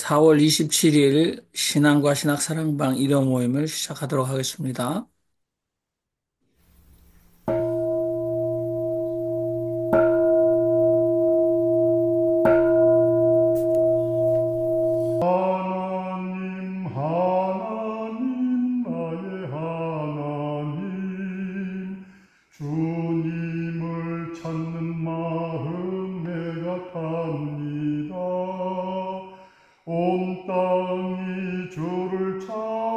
4월 27일 신앙과 신학사랑방 일요 모임을 시작하도록 하겠습니다. 하나님 하나님 나의 하나님 주님을 찾는 마음 내가 탑니다. 온 땅이 주를 찾아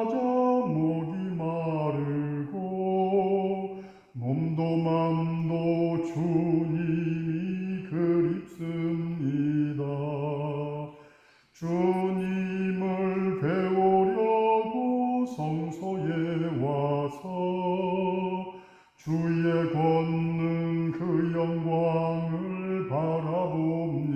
목이 마르고 몸도 맘도 주님이 그립습니다. 주님을 배우려고 성소에 와서 주의 걷는 그 영광을 바라봅니다.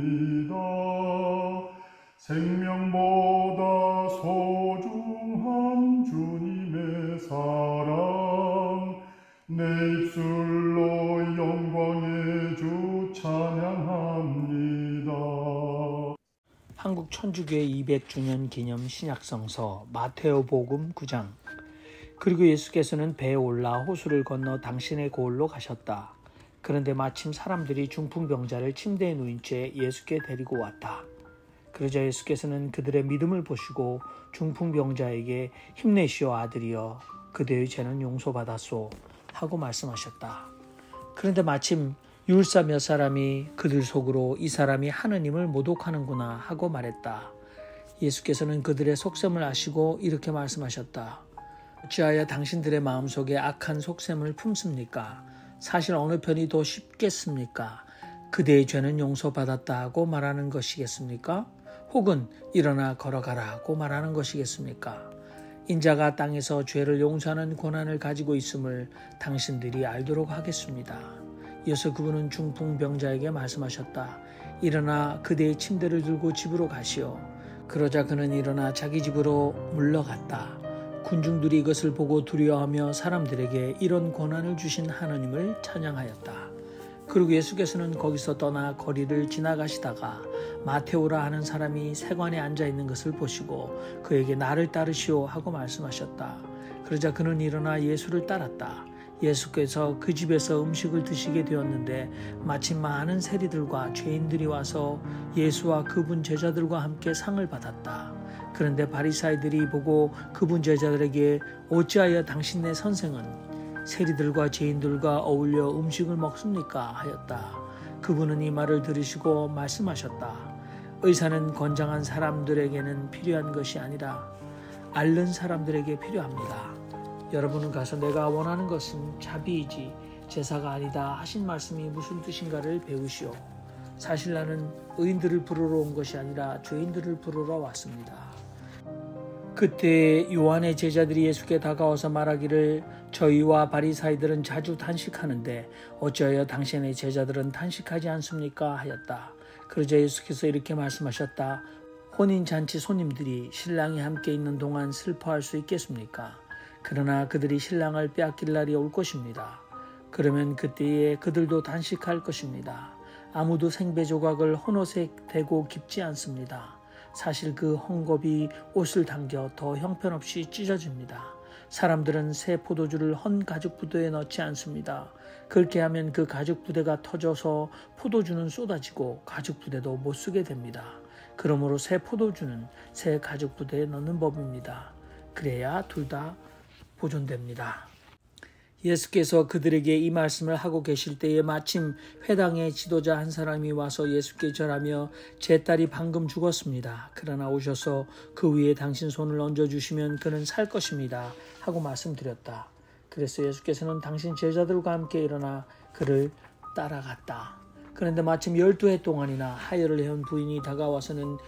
생명보다 소중한 주님의 사랑, 내 입술로 영광의 주 찬양합니다. 한국 천주교회 200주년 기념 신약성서 마테오복음 9장. 그리고 예수께서는 배에 올라 호수를 건너 당신의 고을로 가셨다. 그런데 마침 사람들이 중풍병자를 침대에 누인 채 예수께 데리고 왔다. 그러자 예수께서는 그들의 믿음을 보시고 중풍병자에게 힘내시오 아들이여 그대의 죄는 용서받았소 하고 말씀하셨다. 그런데 마침 율사 몇 사람이 그들 속으로 이 사람이 하느님을 모독하는구나 하고 말했다. 예수께서는 그들의 속셈을 아시고 이렇게 말씀하셨다. 어찌하여 당신들의 마음속에 악한 속셈을 품습니까? 사실 어느 편이 더 쉽겠습니까? 그대의 죄는 용서받았다 하고 말하는 것이겠습니까? 혹은 일어나 걸어가라 하고 말하는 것이겠습니까? 인자가 땅에서 죄를 용서하는 권한을 가지고 있음을 당신들이 알도록 하겠습니다. 이어서 그분은 중풍병자에게 말씀하셨다. 일어나 그대의 침대를 들고 집으로 가시오. 그러자 그는 일어나 자기 집으로 물러갔다. 군중들이 이것을 보고 두려워하며 사람들에게 이런 권한을 주신 하나님을 찬양하였다. 그리고 예수께서는 거기서 떠나 거리를 지나가시다가 마테오라 하는 사람이 세관에 앉아있는 것을 보시고 그에게 나를 따르시오 하고 말씀하셨다. 그러자 그는 일어나 예수를 따랐다. 예수께서 그 집에서 음식을 드시게 되었는데 마침 많은 세리들과 죄인들이 와서 예수와 그분 제자들과 함께 상을 받았다. 그런데 바리사이들이 보고 그분 제자들에게 어찌하여 당신네 선생은 세리들과 죄인들과 어울려 음식을 먹습니까? 하였다. 그분은 이 말을 들으시고 말씀하셨다. 의사는 건장한 사람들에게는 필요한 것이 아니라 앓는 사람들에게 필요합니다. 여러분은 가서 내가 원하는 것은 자비이지 제사가 아니다 하신 말씀이 무슨 뜻인가를 배우시오. 사실 나는 의인들을 부르러 온 것이 아니라 죄인들을 부르러 왔습니다. 그때 요한의 제자들이 예수께 다가와서 말하기를 저희와 바리사이들은 자주 단식하는데 어찌하여 당신의 제자들은 단식하지 않습니까? 하였다. 그러자 예수께서 이렇게 말씀하셨다. 혼인잔치 손님들이 신랑이 함께 있는 동안 슬퍼할 수 있겠습니까? 그러나 그들이 신랑을 빼앗길 날이 올 것입니다. 그러면 그때에 그들도 단식할 것입니다. 아무도 생배 조각을 헌옷에 대고 깁지 않습니다. 사실 그 헝겊이 옷을 당겨 더 형편없이 찢어집니다. 사람들은 새 포도주를 헌 가죽 부대에 넣지 않습니다. 그렇게 하면 그 가죽 부대가 터져서 포도주는 쏟아지고 가죽 부대도 못 쓰게 됩니다. 그러므로 새 포도주는 새 가죽 부대에 넣는 법입니다. 그래야 둘 다 보존됩니다. 예수께서 그들에게 이 말씀을 하고 계실 때에 마침 회당의 지도자 한 사람이 와서 예수께 절하며 제 딸이 방금 죽었습니다. 그러나 오셔서 그 위에 당신 손을 얹어주시면 그는 살 것입니다. 하고 말씀드렸다. 그래서 예수께서는 당신 제자들과 함께 일어나 그를 따라갔다. 그런데 마침 12해 동안이나 하혈을 해온 부인이 다가와서는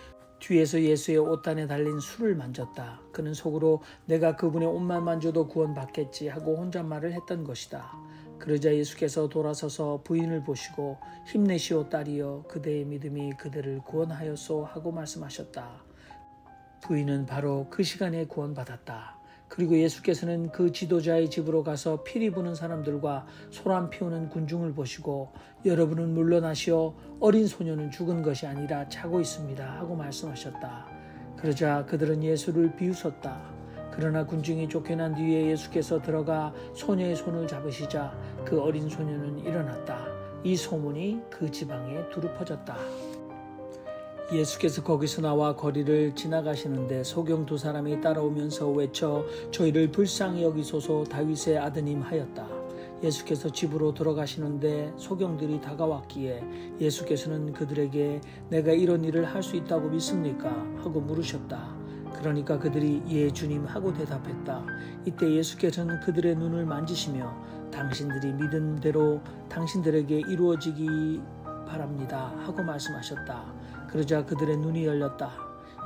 뒤에서 예수의 옷단에 달린 술을 만졌다. 그는 속으로 내가 그분의 옷만 만져도 구원받겠지 하고 혼잣말을 했던 것이다. 그러자 예수께서 돌아서서 부인을 보시고 힘내시오 딸이여 그대의 믿음이 그대를 구원하였소 하고 말씀하셨다. 부인은 바로 그 시간에 구원받았다. 그리고 예수께서는 그 지도자의 집으로 가서 피리 부는 사람들과 소란 피우는 군중을 보시고 여러분은 물러나시어 어린 소녀는 죽은 것이 아니라 자고 있습니다 하고 말씀하셨다. 그러자 그들은 예수를 비웃었다. 그러나 군중이 쫓겨난 뒤에 예수께서 들어가 소녀의 손을 잡으시자 그 어린 소녀는 일어났다. 이 소문이 그 지방에 두루 퍼졌다. 예수께서 거기서 나와 거리를 지나가시는데 소경 두 사람이 따라오면서 외쳐 저희를 불쌍히 여기소서 다윗의 아드님 하였다. 예수께서 집으로 들어가시는데 소경들이 다가왔기에 예수께서는 그들에게 내가 이런 일을 할 수 있다고 믿습니까? 하고 물으셨다. 그러니까 그들이 예 주님 하고 대답했다. 이때 예수께서는 그들의 눈을 만지시며 당신들이 믿은 대로 당신들에게 이루어지기 바랍니다 하고 말씀하셨다. 그러자 그들의 눈이 열렸다.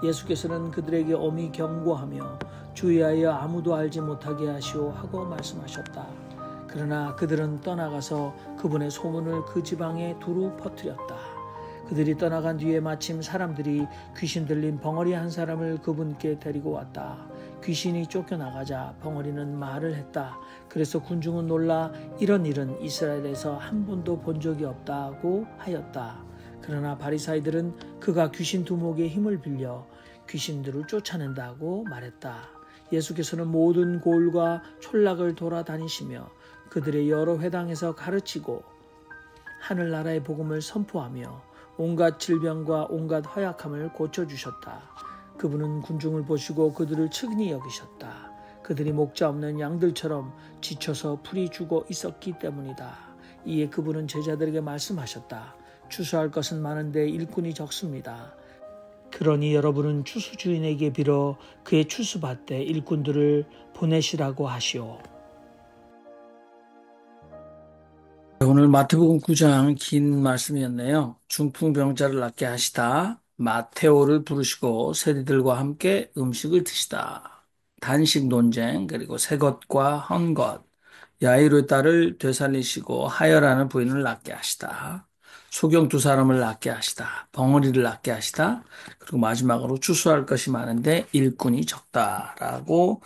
예수께서는 그들에게 엄히 경고하며 주의하여 아무도 알지 못하게 하시오 하고 말씀하셨다. 그러나 그들은 떠나가서 그분의 소문을 그 지방에 두루 퍼뜨렸다. 그들이 떠나간 뒤에 마침 사람들이 귀신 들린 벙어리 한 사람을 그분께 데리고 왔다. 귀신이 쫓겨나가자 벙어리는 말을 했다. 그래서 군중은 놀라 이런 일은 이스라엘에서 한 번도 본 적이 없다고 하였다. 그러나 바리사이들은 그가 귀신 두목의 힘을 빌려 귀신들을 쫓아낸다고 말했다. 예수께서는 모든 고을과 촌락을 돌아다니시며 그들의 여러 회당에서 가르치고 하늘나라의 복음을 선포하며 온갖 질병과 온갖 허약함을 고쳐주셨다. 그분은 군중을 보시고 그들을 측은히 여기셨다. 그들이 목자 없는 양들처럼 지쳐서 풀이 죽어 있었기 때문이다. 이에 그분은 제자들에게 말씀하셨다. 추수할 것은 많은데 일꾼이 적습니다. 그러니 여러분은 추수 주인에게 빌어 그의 추수밭에 일꾼들을 보내시라고 하시오. 오늘 마태복음 9장 긴 말씀이었네요. 중풍병자를 낫게 하시다. 마테오를 부르시고 세리들과 함께 음식을 드시다. 단식 논쟁 그리고 새 것과 헌 것. 야이로의 딸을 되살리시고 하여라는 부인을 낫게 하시다. 소경 두 사람을 낫게 하시다. 벙어리를 낫게 하시다. 그리고 마지막으로 추수할 것이 많은데 일꾼이 적다라고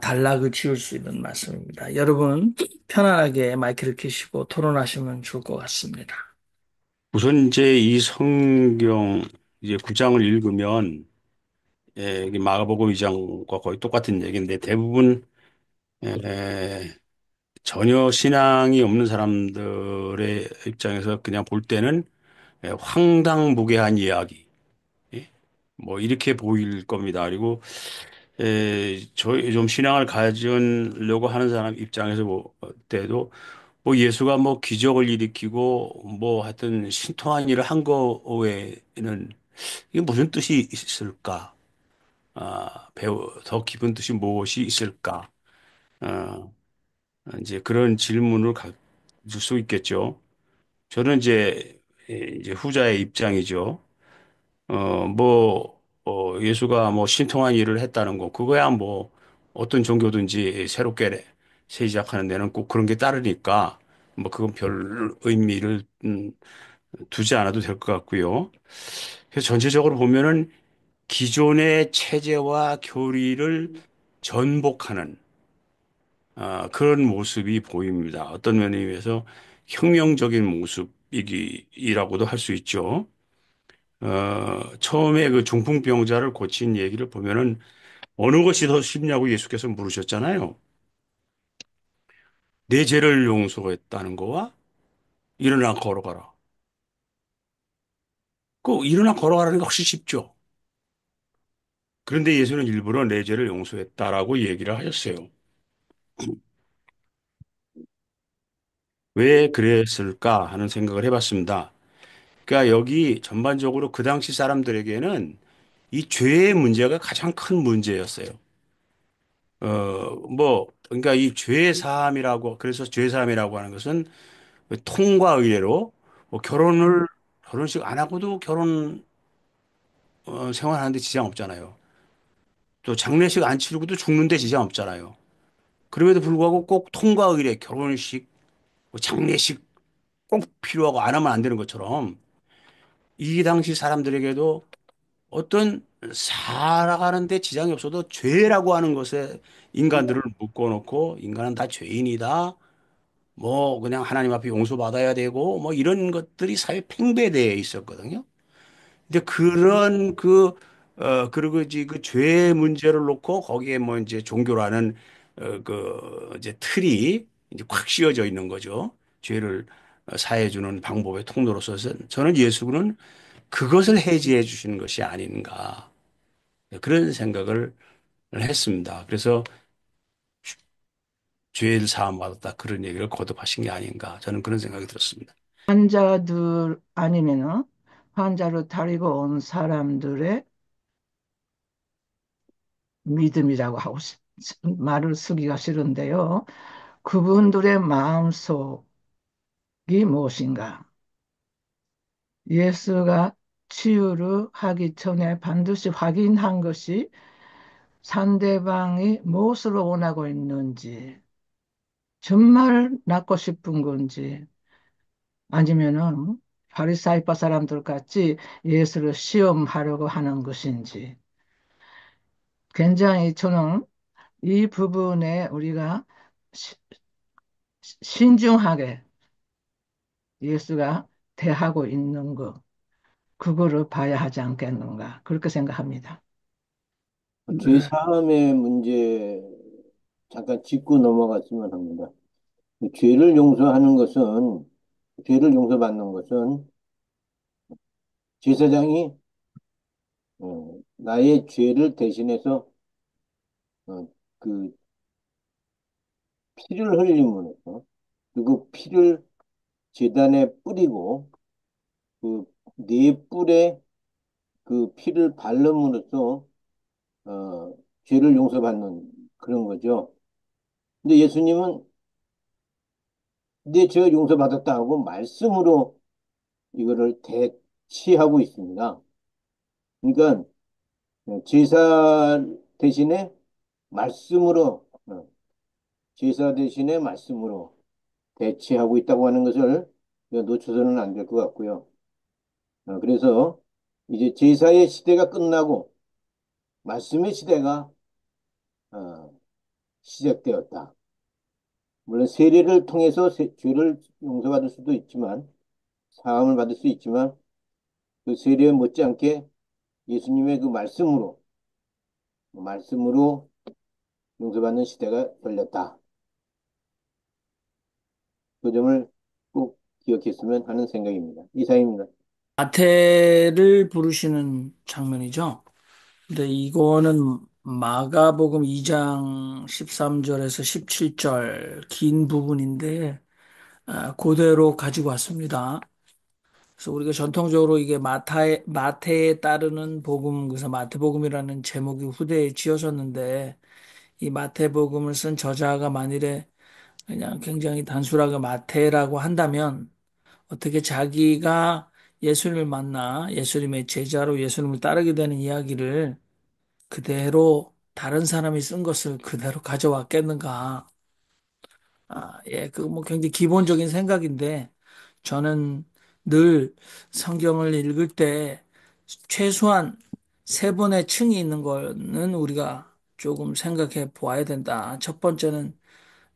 단락을 지을 수 있는 말씀입니다. 여러분 편안하게 마이크를 켜시고 토론하시면 좋을 것 같습니다. 우선 이제 이 성경 이제 9장을 읽으면 이게 마가복음 2장과 거의 똑같은 얘기인데 대부분 에, 전혀 신앙이 없는 사람들의 입장에서 그냥 볼 때는 황당무계한 이야기 예? 뭐 이렇게 보일 겁니다. 그리고 저희 좀 신앙을 가지려고 하는 사람 입장에서 볼 때도 뭐 예수가 뭐 기적을 일으키고 뭐 하여튼 신통한 일을 한 거 외에는 이게 무슨 뜻이 있을까? 배우 더 깊은 뜻이 무엇이 있을까? 어, 이제 그런 질문을 가질 수 있겠죠. 저는 이제 후자의 입장이죠. 예수가 뭐 신통한 일을 했다는 거, 그거야 뭐 어떤 종교든지 새롭게 시작하는 데는 꼭 그런 게 따르니까 뭐 그건 별 의미를 두지 않아도 될 것 같고요. 그래서 전체적으로 보면은 기존의 체제와 교리를 전복하는 그런 모습이 보입니다. 어떤 면에 의해서 혁명적인 모습이라고도 할 수 있죠. 처음에 그 중풍병자를 고친 얘기를 보면은 어느 것이 더 쉽냐고 예수께서 물으셨잖아요. 내 죄를 용서했다는 거와 일어나 걸어가라. 그 일어나 걸어가라는 게 훨씬 쉽죠. 그런데 예수는 일부러 내 죄를 용서했다라고 얘기를 하셨어요. 왜 그랬을까 하는 생각을 해봤습니다. 그러니까 여기 전반적으로 그 당시 사람들에게는 이 죄의 문제가 가장 큰 문제였어요. 그러니까 이 죄 사함이라고, 그래서 죄 사함이라고 하는 것은 통과 의례로 뭐 결혼식 안 하고도 결혼 생활하는데 지장 없잖아요. 또 장례식 안 치르고도 죽는데 지장 없잖아요. 그럼에도 불구하고 꼭 통과 의례, 결혼식, 뭐 장례식 꼭 필요하고 안 하면 안 되는 것처럼 이 당시 사람들에게도 어떤 살아가는데 지장이 없어도 죄라고 하는 것에 인간들을 묶어놓고 인간은 다 죄인이다. 뭐 그냥 하나님 앞에 용서받아야 되고 뭐 이런 것들이 사회 팽배되어 있었거든요. 근데 그런 그 그리고 이제 그 죄 문제를 놓고 거기에 뭐 이제 종교라는 그 이제 틀이 이제 꽉 씌워져 있는 거죠. 죄를 사해주는 방법의 통로로서 저는 예수는 그것을 해지해 주시는 것이 아닌가 그런 생각을 했습니다. 그래서 죄를 사함 받았다 그런 얘기를 거듭하신 게 아닌가 저는 그런 생각이 들었습니다. 환자들 아니면은 환자를 데리고 온 사람들의 믿음이라고 하고 말을 쓰기가 싫은데요. 그분들의 마음속이 무엇인가? 예수가 치유를 하기 전에 반드시 확인한 것이 상대방이 무엇을 원하고 있는지, 정말 낫고 싶은 건지, 아니면은 바리사이파 사람들 같이 예수를 시험하려고 하는 것인지, 굉장히 저는 이 부분에 우리가 신중하게 예수가 대하고 있는 것, 그거를 봐야 하지 않겠는가, 그렇게 생각합니다. 죄 네. 사함의 문제 잠깐 짚고 넘어갔으면 합니다. 죄를 용서하는 것은, 죄를 용서받는 것은 제사장이 나의 죄를 대신해서 어, 그 피를 흘림으로써 그리고 피를 제단에 뿌리고 그 네 뿔에 그 피를 바름으로써 죄를 용서받는 그런 거죠. 근데 예수님은 내 죄가 용서받았다 하고 말씀으로 이거를 대치하고 있습니다. 그러니까 제사 대신에 말씀으로 제사 대신에 말씀으로 대치하고 있다고 하는 것을 놓쳐서는 안 될 것 같고요. 그래서 이제 제사의 시대가 끝나고 말씀의 시대가 어, 시작되었다. 물론 세례를 통해서 죄를 용서받을 수도 있지만 사함을 받을 수 있지만 그 세례 못지않게 예수님의 그 말씀으로 용서받는 시대가 열렸다. 그 점을 꼭 기억했으면 하는 생각입니다. 이상입니다. 마태를 부르시는 장면이죠. 근데 이거는 마가복음 2장 13절에서 17절 긴 부분인데 그대로 가지고 왔습니다. 그래서 우리가 전통적으로 이게 마태에 따르는 복음, 그래서 마태복음이라는 제목이 후대에 지어졌는데 이 마태복음을 쓴 저자가 만일에 그냥 굉장히 단순하게 마태라고 한다면 어떻게 자기가 예수님을 만나 예수님의 제자로 예수님을 따르게 되는 이야기를 그대로 다른 사람이 쓴 것을 그대로 가져왔겠는가. 예, 그 뭐 굉장히 기본적인 생각인데 저는 늘 성경을 읽을 때 최소한 세 번의 층이 있는 거는 우리가 조금 생각해 보아야 된다. 첫 번째는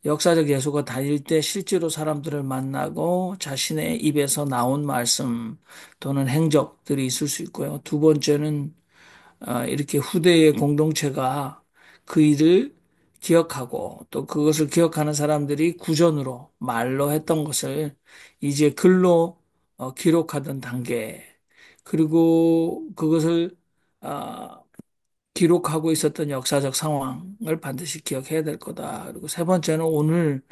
역사적 예수가 다닐 때 실제로 사람들을 만나고 자신의 입에서 나온 말씀 또는 행적들이 있을 수 있고요. 두 번째는 이렇게 후대의 공동체가 그 일을 기억하고 또 그것을 기억하는 사람들이 구전으로 말로 했던 것을 이제 글로 기록하던 단계 그리고 그것을 어, 기록하고 있었던 역사적 상황을 반드시 기억해야 될 거다. 그리고 세 번째는 오늘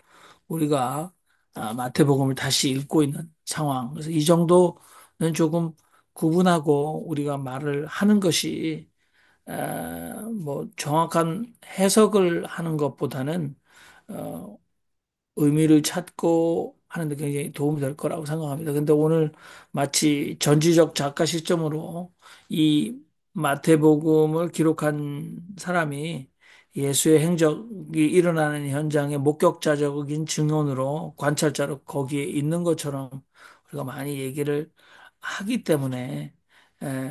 우리가 마태복음을 다시 읽고 있는 상황. 그래서 이 정도는 조금 구분하고 우리가 말을 하는 것이 뭐 정확한 해석을 하는 것보다는 어, 의미를 찾고 하는데 굉장히 도움이 될 거라고 생각합니다. 근데 오늘 마치 전지적 작가 시점으로 이 마태복음을 기록한 사람이 예수의 행적이 일어나는 현장의 목격자적인 증언으로 관찰자로 거기에 있는 것처럼 우리가 많이 얘기를 하기 때문에 에,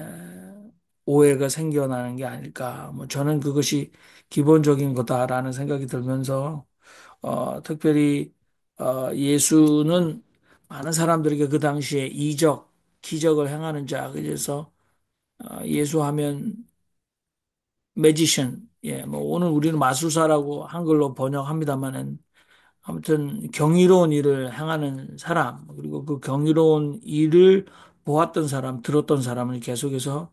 오해가 생겨나는 게 아닐까. 뭐 저는 그것이 기본적인 거다라는 생각이 들면서 특별히 예수는 많은 사람들에게 그 당시에 이적, 기적을 행하는 자, 그래서 예수하면 매지션, 예, 뭐 오늘 우리는 마술사라고 한글로 번역합니다만은 아무튼 경이로운 일을 행하는 사람, 그리고 그 경이로운 일을 보았던 사람, 들었던 사람을 계속해서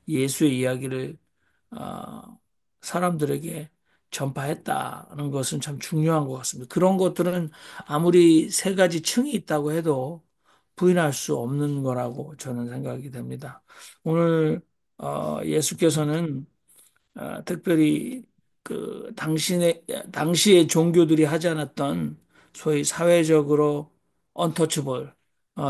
예수의 이야기를 어, 사람들에게 전파했다는 것은 참 중요한 것 같습니다. 그런 것들은 아무리 세 가지 층이 있다고 해도 부인할 수 없는 거라고 저는 생각이 됩니다. 오늘 예수께서는 특별히 그 당시의 종교들이 하지 않았던 소위 사회적으로 언터처블,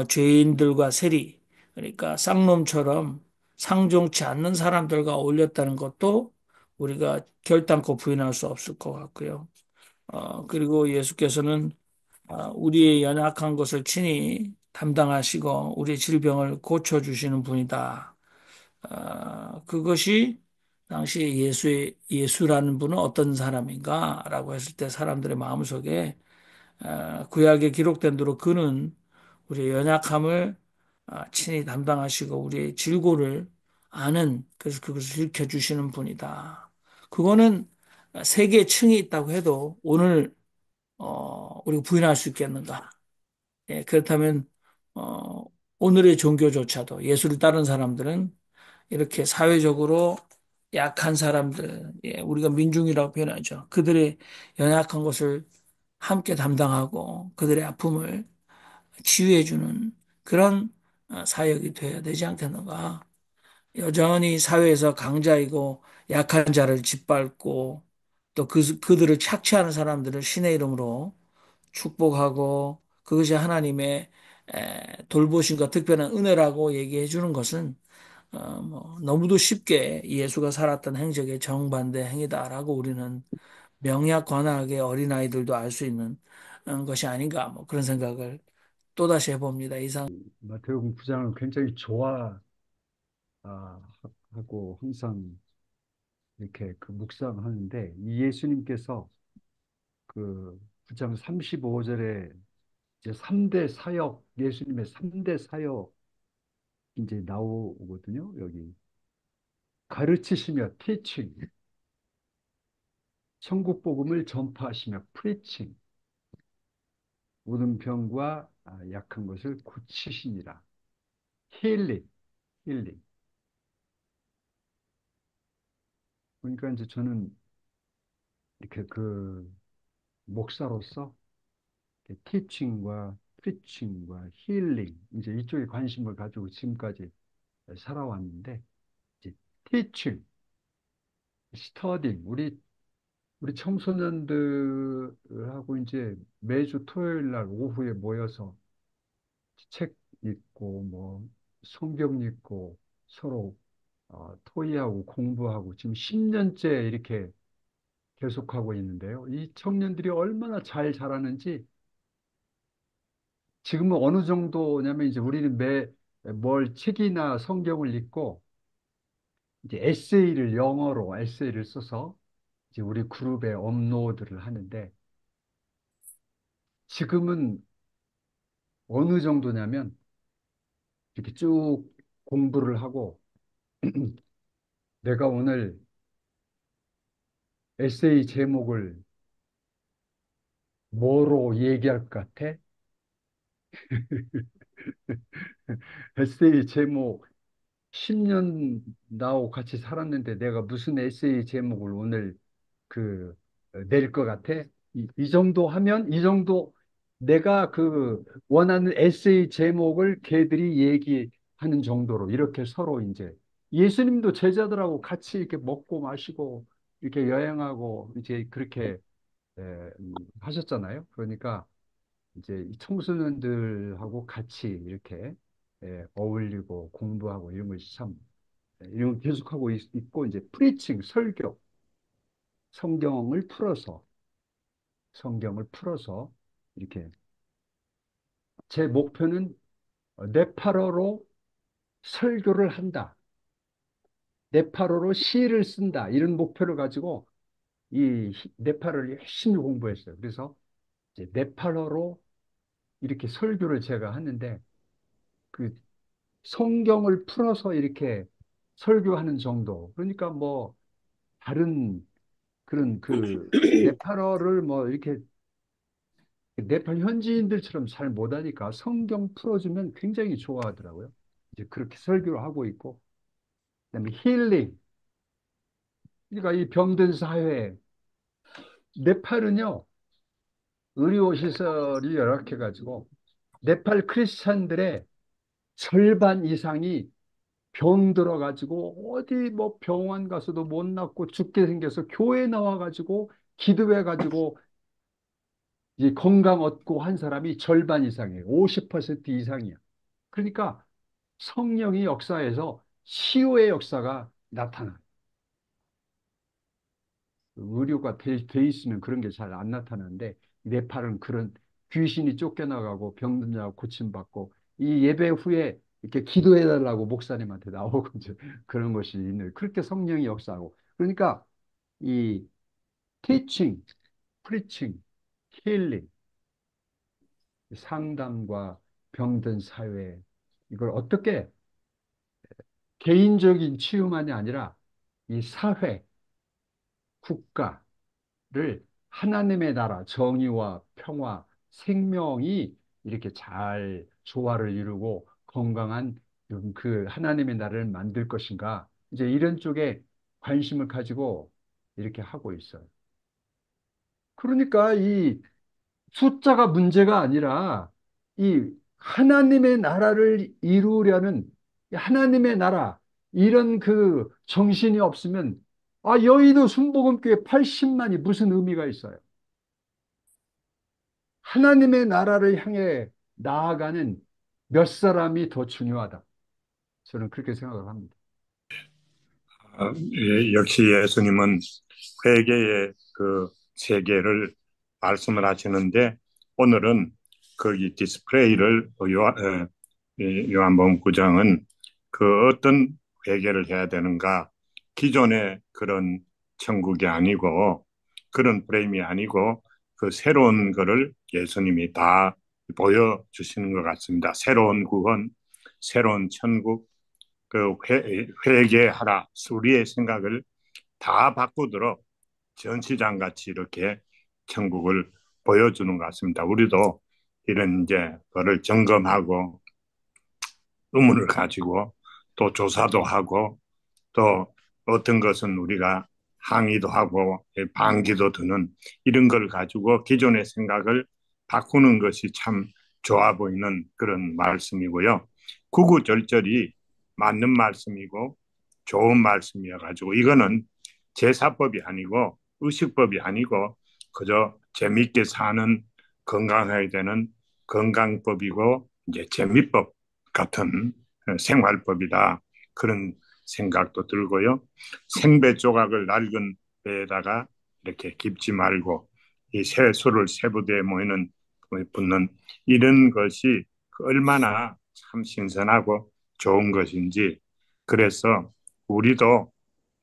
죄인들과 세리, 그러니까 쌍놈처럼 상종치 않는 사람들과 어울렸다는 것도 우리가 결단코 부인할 수 없을 것 같고요. 그리고 예수께서는 우리의 연약한 것을 친히 담당하시고 우리의 질병을 고쳐주시는 분이다. 그것이 당시 예수라는 분은 어떤 사람인가라고 했을 때 사람들의 마음속에 구약에 기록된 대로 그는 우리의 연약함을 친히 담당하시고 우리의 질고를 아는 그래서 그것을 일으켜 주시는 분이다. 그거는 세계의 층이 있다고 해도 오늘 우리가 부인할 수 있겠는가? 예, 그렇다면 어, 오늘의 종교조차도 예수를 따른 사람들은 이렇게 사회적으로 약한 사람들, 예, 우리가 민중이라고 표현하죠. 그들의 연약한 것을 함께 담당하고 그들의 아픔을 치유해주는 그런 사역이 되어야 되지 않겠는가. 여전히 사회에서 강자이고 약한 자를 짓밟고 또 그들을 착취하는 사람들을 신의 이름으로 축복하고 그것이 하나님의 돌보심과 특별한 은혜라고 얘기해 주는 것은 뭐 너무도 쉽게 예수가 살았던 행적의 정반대 행위다라고 우리는 명약관학의 어린아이들도 알 수 있는 것이 아닌가 뭐 그런 생각을 또다시 해봅니다. 이상. 마태복음 9장을 굉장히 좋아하고 항상 이렇게 그 묵상하는데 이 예수님께서 그 9장 35절에 이제 3대 사역, 예수님의 3대 사역 이제 나오거든요. 여기 가르치시며 teaching, 천국 복음을 전파하시며 preaching, 모든 병과 약한 것을 고치시니라. healing, healing. 그러니까 이제 저는 이렇게 그 목사로서 티칭과 프리칭과 힐링 이제 이쪽에 관심을 가지고 지금까지 살아왔는데 이제 티칭, 스터딩 우리 청소년들하고 이제 매주 토요일 날 오후에 모여서 책 읽고 뭐 성경 읽고 서로 토의하고 공부하고 지금 10년째 이렇게 계속하고 있는데요. 이 청년들이 얼마나 잘 자라는지 지금은 어느 정도냐면 이제 우리는 뭘 책이나 성경을 읽고 이제 영어로 에세이를 써서 이제 우리 그룹에 업로드를 하는데 지금은 어느 정도냐면 이렇게 쭉 공부를 하고 내가 오늘 에세이 제목을 뭐로 얘기할 것 같아? 에세이 제목 10년 나하고 같이 살았는데 내가 무슨 에세이 제목을 오늘 그 낼 것 같아? 이 정도 하면 이 정도 내가 그 원하는 에세이 제목을 걔들이 얘기하는 정도로 이렇게 서로 이제 예수님도 제자들하고 같이 이렇게 먹고 마시고 이렇게 여행하고 이제 그렇게 하셨잖아요. 그러니까 이제 이 청소년들하고 같이 이렇게 어울리고 공부하고 이런 것이 참 이런 거 계속하고 있고 이제 프리칭 설교 성경을 풀어서 성경을 풀어서 이렇게 제 목표는 네팔어로 설교를 한다. 네팔어로 시를 쓴다. 이런 목표를 가지고 이 네팔어를 열심히 공부했어요. 그래서 이제 네팔어로 이렇게 설교를 제가 하는데 그 성경을 풀어서 이렇게 설교하는 정도. 그러니까 뭐 다른 그런 그 네팔어를 뭐 이렇게 네팔 현지인들처럼 잘 못하니까 성경 풀어주면 굉장히 좋아하더라고요. 이제 그렇게 설교를 하고 있고, 그다음에 힐링. 그러니까 이 병든 사회, 네팔은요 의료시설이 열악해가지고 네팔 크리스찬들의 절반 이상이 병 들어가지고 어디 뭐 병원 가서도 못 낫고 죽게 생겨서 교회 나와가지고 기도해가지고 이 건강 얻고 한 사람이 절반 이상이에요. 50% 이상이야. 그러니까 성령이 역사에서 치유의 역사가 나타나. 의료가 돼 있으면 그런 게 잘 안 나타나는데 네팔은 그런 귀신이 쫓겨나가고 병든 자 고침받고 이 예배 후에 이렇게 기도해달라고 목사님한테 나오고 이제 그런 것이 있는 그렇게 성령이 역사하고 그러니까 이 티칭, 프리칭, 힐링, 상담과 병든 사회 이걸 어떻게 개인적인 치유만이 아니라 이 사회, 국가를 하나님의 나라, 정의와 평화, 생명이 이렇게 잘 조화를 이루고 건강한 그 하나님의 나라를 만들 것인가. 이제 이런 쪽에 관심을 가지고 이렇게 하고 있어요. 그러니까 이 숫자가 문제가 아니라 이 하나님의 나라를 이루려는 이 하나님의 나라 이런 그 정신이 없으면 여의도 순복음교회 80만이 무슨 의미가 있어요? 하나님의 나라를 향해 나아가는 몇 사람이 더 중요하다. 저는 그렇게 생각을 합니다. 역시 예수님은 회개의 그 세계를 말씀을 하시는데 오늘은 거기 디스플레이를 요한복음 9장은 그 어떤 회개를 해야 되는가 기존의 그런 천국이 아니고 그런 프레임이 아니고 그 새로운 거를 예수님이 다 보여주시는 것 같습니다. 새로운 구원, 새로운 천국, 그 회개하라. 우리의 생각을 다 바꾸도록 전시장 같이 이렇게 천국을 보여주는 것 같습니다. 우리도 이런 이제 그를 점검하고 의문을 가지고 또 조사도 하고 또 어떤 것은 우리가 항의도 하고 반기도 드는 이런 걸 가지고 기존의 생각을 바꾸는 것이 참 좋아 보이는 그런 말씀이고요. 구구절절이 맞는 말씀이고 좋은 말씀이어 가지고 이거는 제사법이 아니고 의식법이 아니고 그저 재밌게 사는 건강해야 되는 건강법이고 이제 재미법 같은 생활법이다. 그런 생각도 들고요. 생배 조각을 낡은 배에다가 이렇게 깁지 말고 이 새소를 세부대에 모이는 붙는 이런 것이 얼마나 참 신선하고 좋은 것인지 그래서 우리도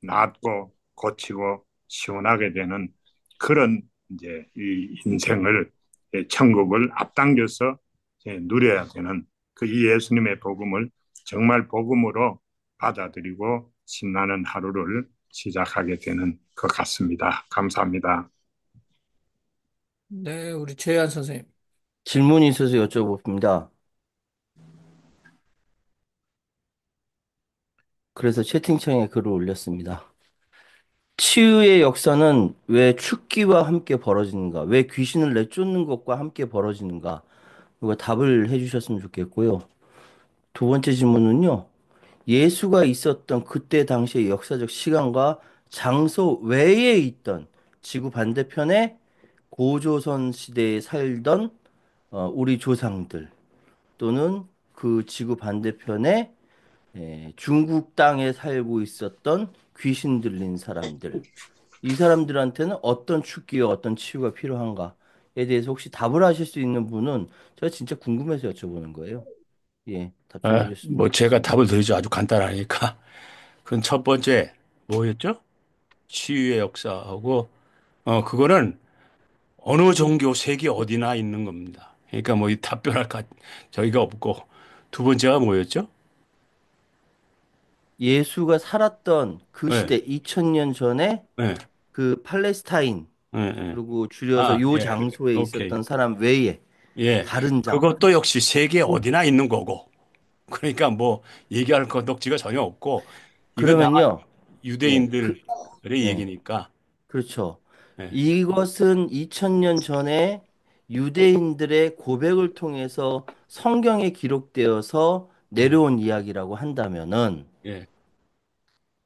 낫고 고치고 시원하게 되는 그런 이제 이 인생을 천국을 앞당겨서 누려야 되는 그 이 예수님의 복음을 정말 복음으로 받아들이고 신나는 하루를 시작하게 되는 것 같습니다. 감사합니다. 네, 우리 최한 선생님. 질문이 있어서 여쭤봅니다. 그래서 채팅창에 글을 올렸습니다. 치유의 역사는 왜 축기와 함께 벌어지는가? 왜 귀신을 내쫓는 것과 함께 벌어지는가? 이거 답을 해주셨으면 좋겠고요. 두 번째 질문은요. 예수가 있었던 그때 당시의 역사적 시간과 장소 외에 있던 지구 반대편에 고조선 시대에 살던 우리 조상들 또는 그 지구 반대편에 중국 땅에 살고 있었던 귀신 들린 사람들. 이 사람들한테는 어떤 축기와 어떤 치유가 필요한가에 대해서 혹시 답을 하실 수 있는 분은 제가 진짜 궁금해서 여쭤보는 거예요. 예, 답 좀 해주셨으면 뭐 제가 좋겠습니다. 답을 드리죠. 아주 간단하니까. 그건 첫 번째 뭐였죠? 치유의 역사하고 그거는 어느 종교 세계 어디나 있는 겁니다. 그러니까 뭐 이 답변할 저희가 없고 두 번째가 뭐였죠? 예수가 살았던 그 예, 시대 2000년 전에 예, 그 팔레스타인 예, 예. 그리고 줄여서 아, 요 예, 장소에 오케이. 있었던 사람 외에 예. 다른 그것도 역시 세계 음. 어디나 있는 거고. 그러니까 뭐 얘기할 건덕지가 전혀 없고, 이건 다 그러면요. 예. 유대인들의 예. 얘기니까. 그렇죠. 예, 이것은 2000년 전에 유대인들의 고백을 통해서 성경에 기록되어서 예, 내려온 이야기라고 한다면은 예,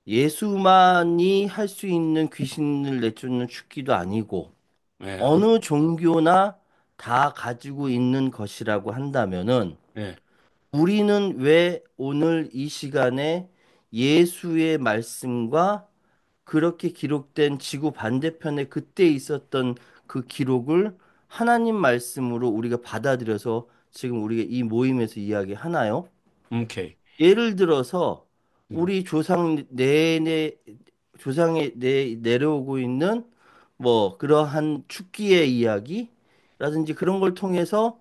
예수만이 할 수 있는 귀신을 내쫓는 축기도 아니고 예, 어느 종교나 다 가지고 있는 것이라고 한다면은 예. 우리는 왜 오늘 이 시간에 예수의 말씀과 그렇게 기록된 지구 반대편에 그때 있었던 그 기록을 하나님 말씀으로 우리가 받아들여서 지금 우리가 이 모임에서 이야기하나요? 오케이. 예를 들어서 음. 우리 조상에 내려오고 있는 뭐 그러한 축기의 이야기라든지 그런 걸 통해서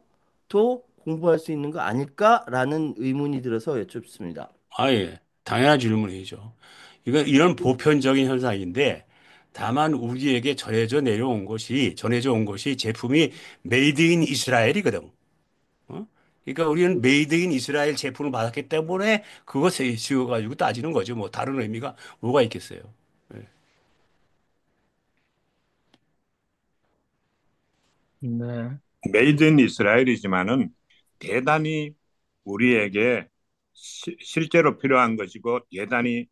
또 공부할 수 있는 거 아닐까라는 의문이 들어서 여쭙습니다. 아, 예. 당연한 질문이죠. 이런 보편적인 현상인데, 다만 우리에게 전해져 온 것이 제품이 메이드 인 이스라엘이거든. 어? 그러니까 우리는 메이드 인 이스라엘 제품을 받았기 때문에 그것에 지어가지고 따지는 거죠. 뭐 다른 의미가 뭐가 있겠어요. 예. 네. 메이드 인 이스라엘이지만은 대단히 우리에게 실제로 필요한 것이고 대단히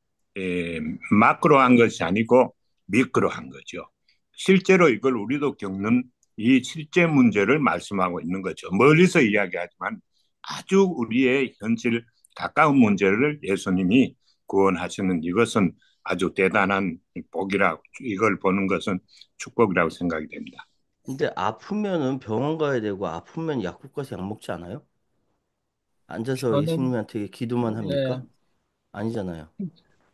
마크로한 것이 아니고 미크로한 거죠. 실제로 이걸 우리도 겪는 이 실제 문제를 말씀하고 있는 거죠. 멀리서 이야기하지만 아주 우리의 현실 가까운 문제를 예수님이 구원하시는 이것은 아주 대단한 복이라고 이걸 보는 것은 축복이라고 생각이 됩니다. 근데 아프면은 병원 가야 되고 아프면 약국 가서 약 먹지 않아요? 앉아서 저는 예수님한테 기도만 네. 합니까? 아니잖아요.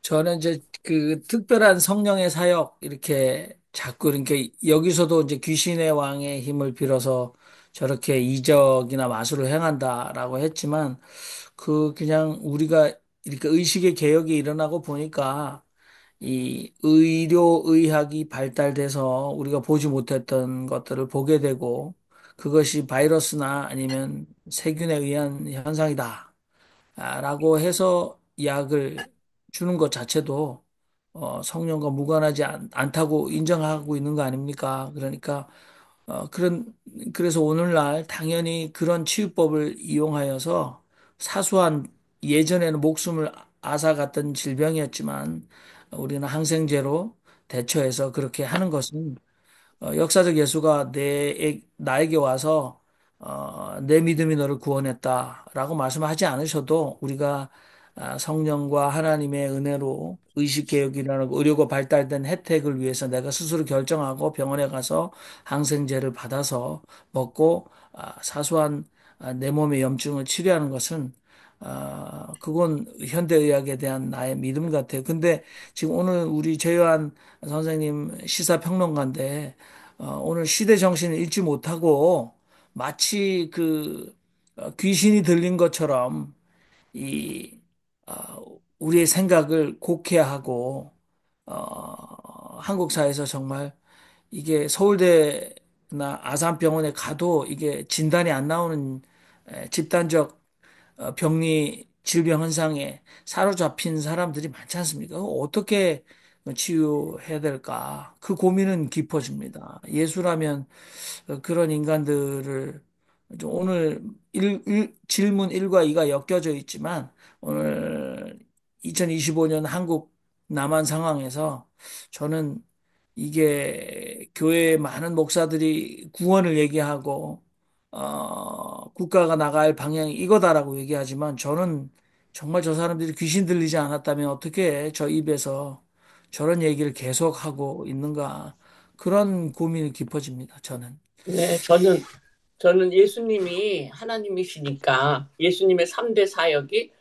저는 이제 그 특별한 성령의 사역 이렇게 자꾸 이렇게 여기서도 이제 귀신의 왕의 힘을 빌어서 저렇게 이적이나 마술을 행한다라고 했지만 그 그냥 우리가 이렇게 의식의 개혁이 일어나고 보니까 이 의료 의학이 발달돼서 우리가 보지 못했던 것들을 보게 되고 그것이 바이러스나 아니면 세균에 의한 현상이다. 라고 해서 약을 주는 것 자체도 성령과 무관하지 않다고 인정하고 있는 거 아닙니까? 그러니까 그래서 오늘날 당연히 그런 치유법을 이용하여서 사소한 예전에는 목숨을 앗아갔던 질병이었지만 우리는 항생제로 대처해서 그렇게 하는 것은 역사적 예수가 나에게 와서 내 믿음이 너를 구원했다라고 말씀하지 않으셔도 우리가 성령과 하나님의 은혜로 의식개혁이 일어나고 의료가 발달된 혜택을 위해서 내가 스스로 결정하고 병원에 가서 항생제를 받아서 먹고 사소한 내 몸의 염증을 치료하는 것은 그건 현대의학에 대한 나의 믿음 같아요. 근데 지금 오늘 우리 최요한 선생님 시사평론가인데 오늘 시대 정신을 잃지 못하고 마치 귀신이 들린 것처럼 이 우리의 생각을 곡해하고 한국 사회에서 정말 이게 서울대나 아산병원에 가도 이게 진단이 안 나오는 집단적 병리 질병 현상에 사로잡힌 사람들이 많지 않습니까? 어떻게 치유해야 될까? 그 고민은 깊어집니다. 예수라면 그런 인간들을 좀 오늘 질문 1과 2가 엮여져 있지만 오늘 2025년 한국 남한 상황에서 저는 이게 교회의 많은 목사들이 구원을 얘기하고 국가가 나갈 방향이 이거다라고 얘기하지만 저는 정말 저 사람들이 귀신 들리지 않았다면 어떻게 저 입에서 저런 얘기를 계속하고 있는가 그런 고민이 깊어집니다. 저는. 네, 저는 예수님이 하나님이시니까 예수님의 3대 사역이,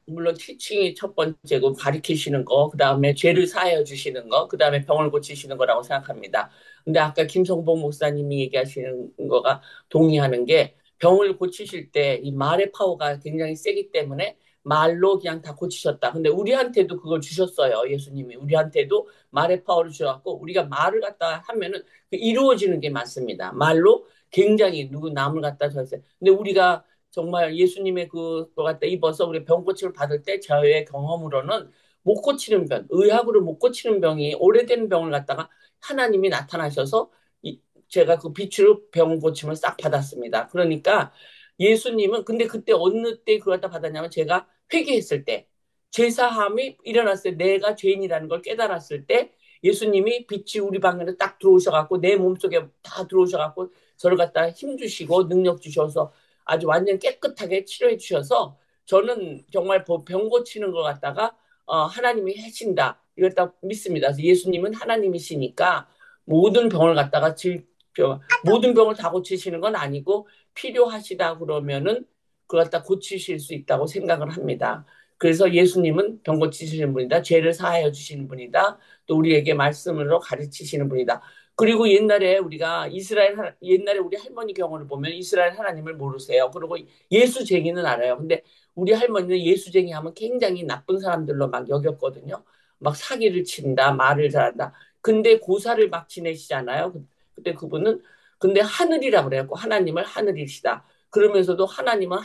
물론 티칭이 첫 번째고 가리키시는 거, 그 다음에 죄를 사하여 주시는 거, 그 다음에 병을 고치시는 거라고 생각합니다. 근데 아까 김성봉 목사님이 얘기하시는 거가 동의하는 게 병을 고치실 때 이 말의 파워가 굉장히 세기 때문에 말로 그냥 다 고치셨다. 근데 우리한테도 그걸 주셨어요. 예수님이. 우리한테도 말의 파워를 주셔갖고 우리가 말을 갖다 하면은 그 이루어지는 게 많습니다. 말로 굉장히 누구 남을 갖다 줬어요. 근데 우리가 정말 예수님의 그거 갖다 입어서 우리 병 고침을 받을 때 저의 경험으로는 못 고치는 병, 의학으로 못 고치는 병이 오래된 병을 갖다가 하나님이 나타나셔서 제가 그 빛으로 병 고침을 싹 받았습니다. 그러니까 예수님은 근데 그때 어느 때 그걸 갖다 받았냐면 제가 회개했을 때 죄사함이 일어났을 때 내가 죄인이라는 걸 깨달았을 때 예수님이 빛이 우리 방에로 딱 들어오셔갖고 내 몸속에 다 들어오셔갖고 저를 갖다 힘 주시고 능력 주셔서 아주 완전 깨끗하게 치료해 주셔서 저는 정말 병 고치는 것 갖다가 하나님이 하신다. 이걸 딱 믿습니다. 그래서 예수님은 하나님이시니까 모든 병을 갖다가 모든 병을 다 고치시는 건 아니고 필요하시다 그러면은 그걸 갖다 고치실 수 있다고 생각을 합니다. 그래서 예수님은 병 고치시는 분이다. 죄를 사하여 주시는 분이다. 또 우리에게 말씀으로 가르치시는 분이다. 그리고 옛날에 우리가 옛날에 우리 할머니 경우를 보면 이스라엘 하나님을 모르세요. 그리고 예수쟁이는 알아요. 근데 우리 할머니는 예수쟁이 하면 굉장히 나쁜 사람들로 막 여겼거든요. 막 사기를 친다, 말을 잘한다. 근데 고사를 막 지내시잖아요. 그때 그분은 근데 하늘이라 그래요. 하나님을 하늘이시다. 그러면서도 하나님은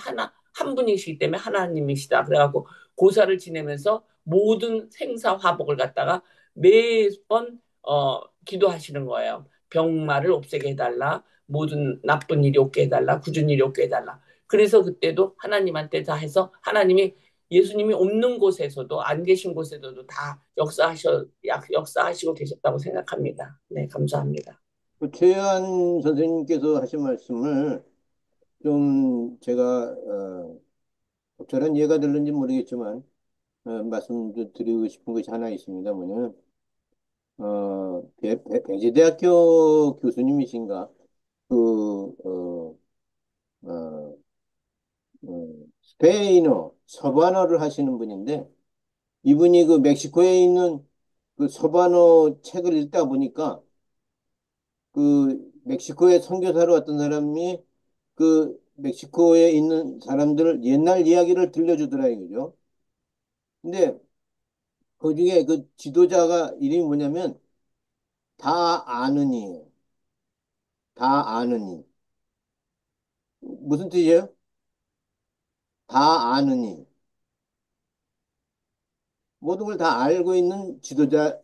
한 분이시기 때문에 하나님이시다. 그래갖고 고사를 지내면서 모든 생사화복을 갖다가 매번 기도하시는 거예요. 병마를 없애게 해달라. 모든 나쁜 일이 없게 해달라. 굳은 일이 없게 해달라. 그래서 그때도 하나님한테 다 해서 하나님이 예수님이 없는 곳에서도 안 계신 곳에서도 다 역사하시고 계셨다고 생각합니다. 네, 감사합니다. 최현 선생님께서 하신 말씀을 좀 제가 적절한 이해가 될는지 모르겠지만 말씀드리고 싶은 것이 하나 있습니다. 뭐냐면 배재대학교 교수님이신가 그 어, 스페인어 서반어를 하시는 분인데 이분이 그 멕시코에 있는 그 서반어 책을 읽다 보니까 그 멕시코에 선교사로 왔던 사람이 그 멕시코에 있는 사람들 옛날 이야기를 들려주더라 이거죠. 근데 그 중에 그 지도자가 이름이 뭐냐면 다 아느니예요. 다 아느니. 무슨 뜻이에요? 다 아느니. 모든 걸 다 알고 있는 지도자,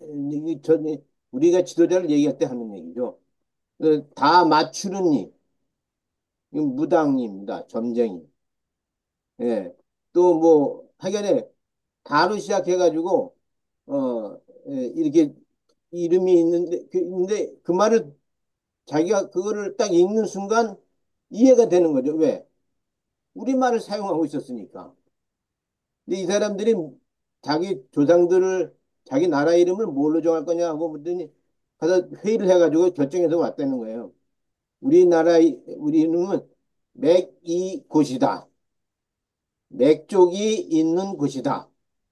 우리가 지도자를 얘기할 때 하는 얘기죠. 다 맞추는 이. 이건 무당입니다. 점쟁이. 예. 또 뭐, 하여간에 다로 시작해가지고, 이렇게 이름이 있는데, 근데 그 말을 자기가 그거를 딱 읽는 순간 이해가 되는 거죠. 왜? 우리말을 사용하고 있었으니까. 근데 이 사람들이 자기 조상들을 자기 나라 이름을 뭘로 정할 거냐 하고 묻더니 가서 회의를 해가지고 결정해서 왔다는 거예요. 우리 이름은 맥이 곳이다. 맥 쪽이 있는 곳이다.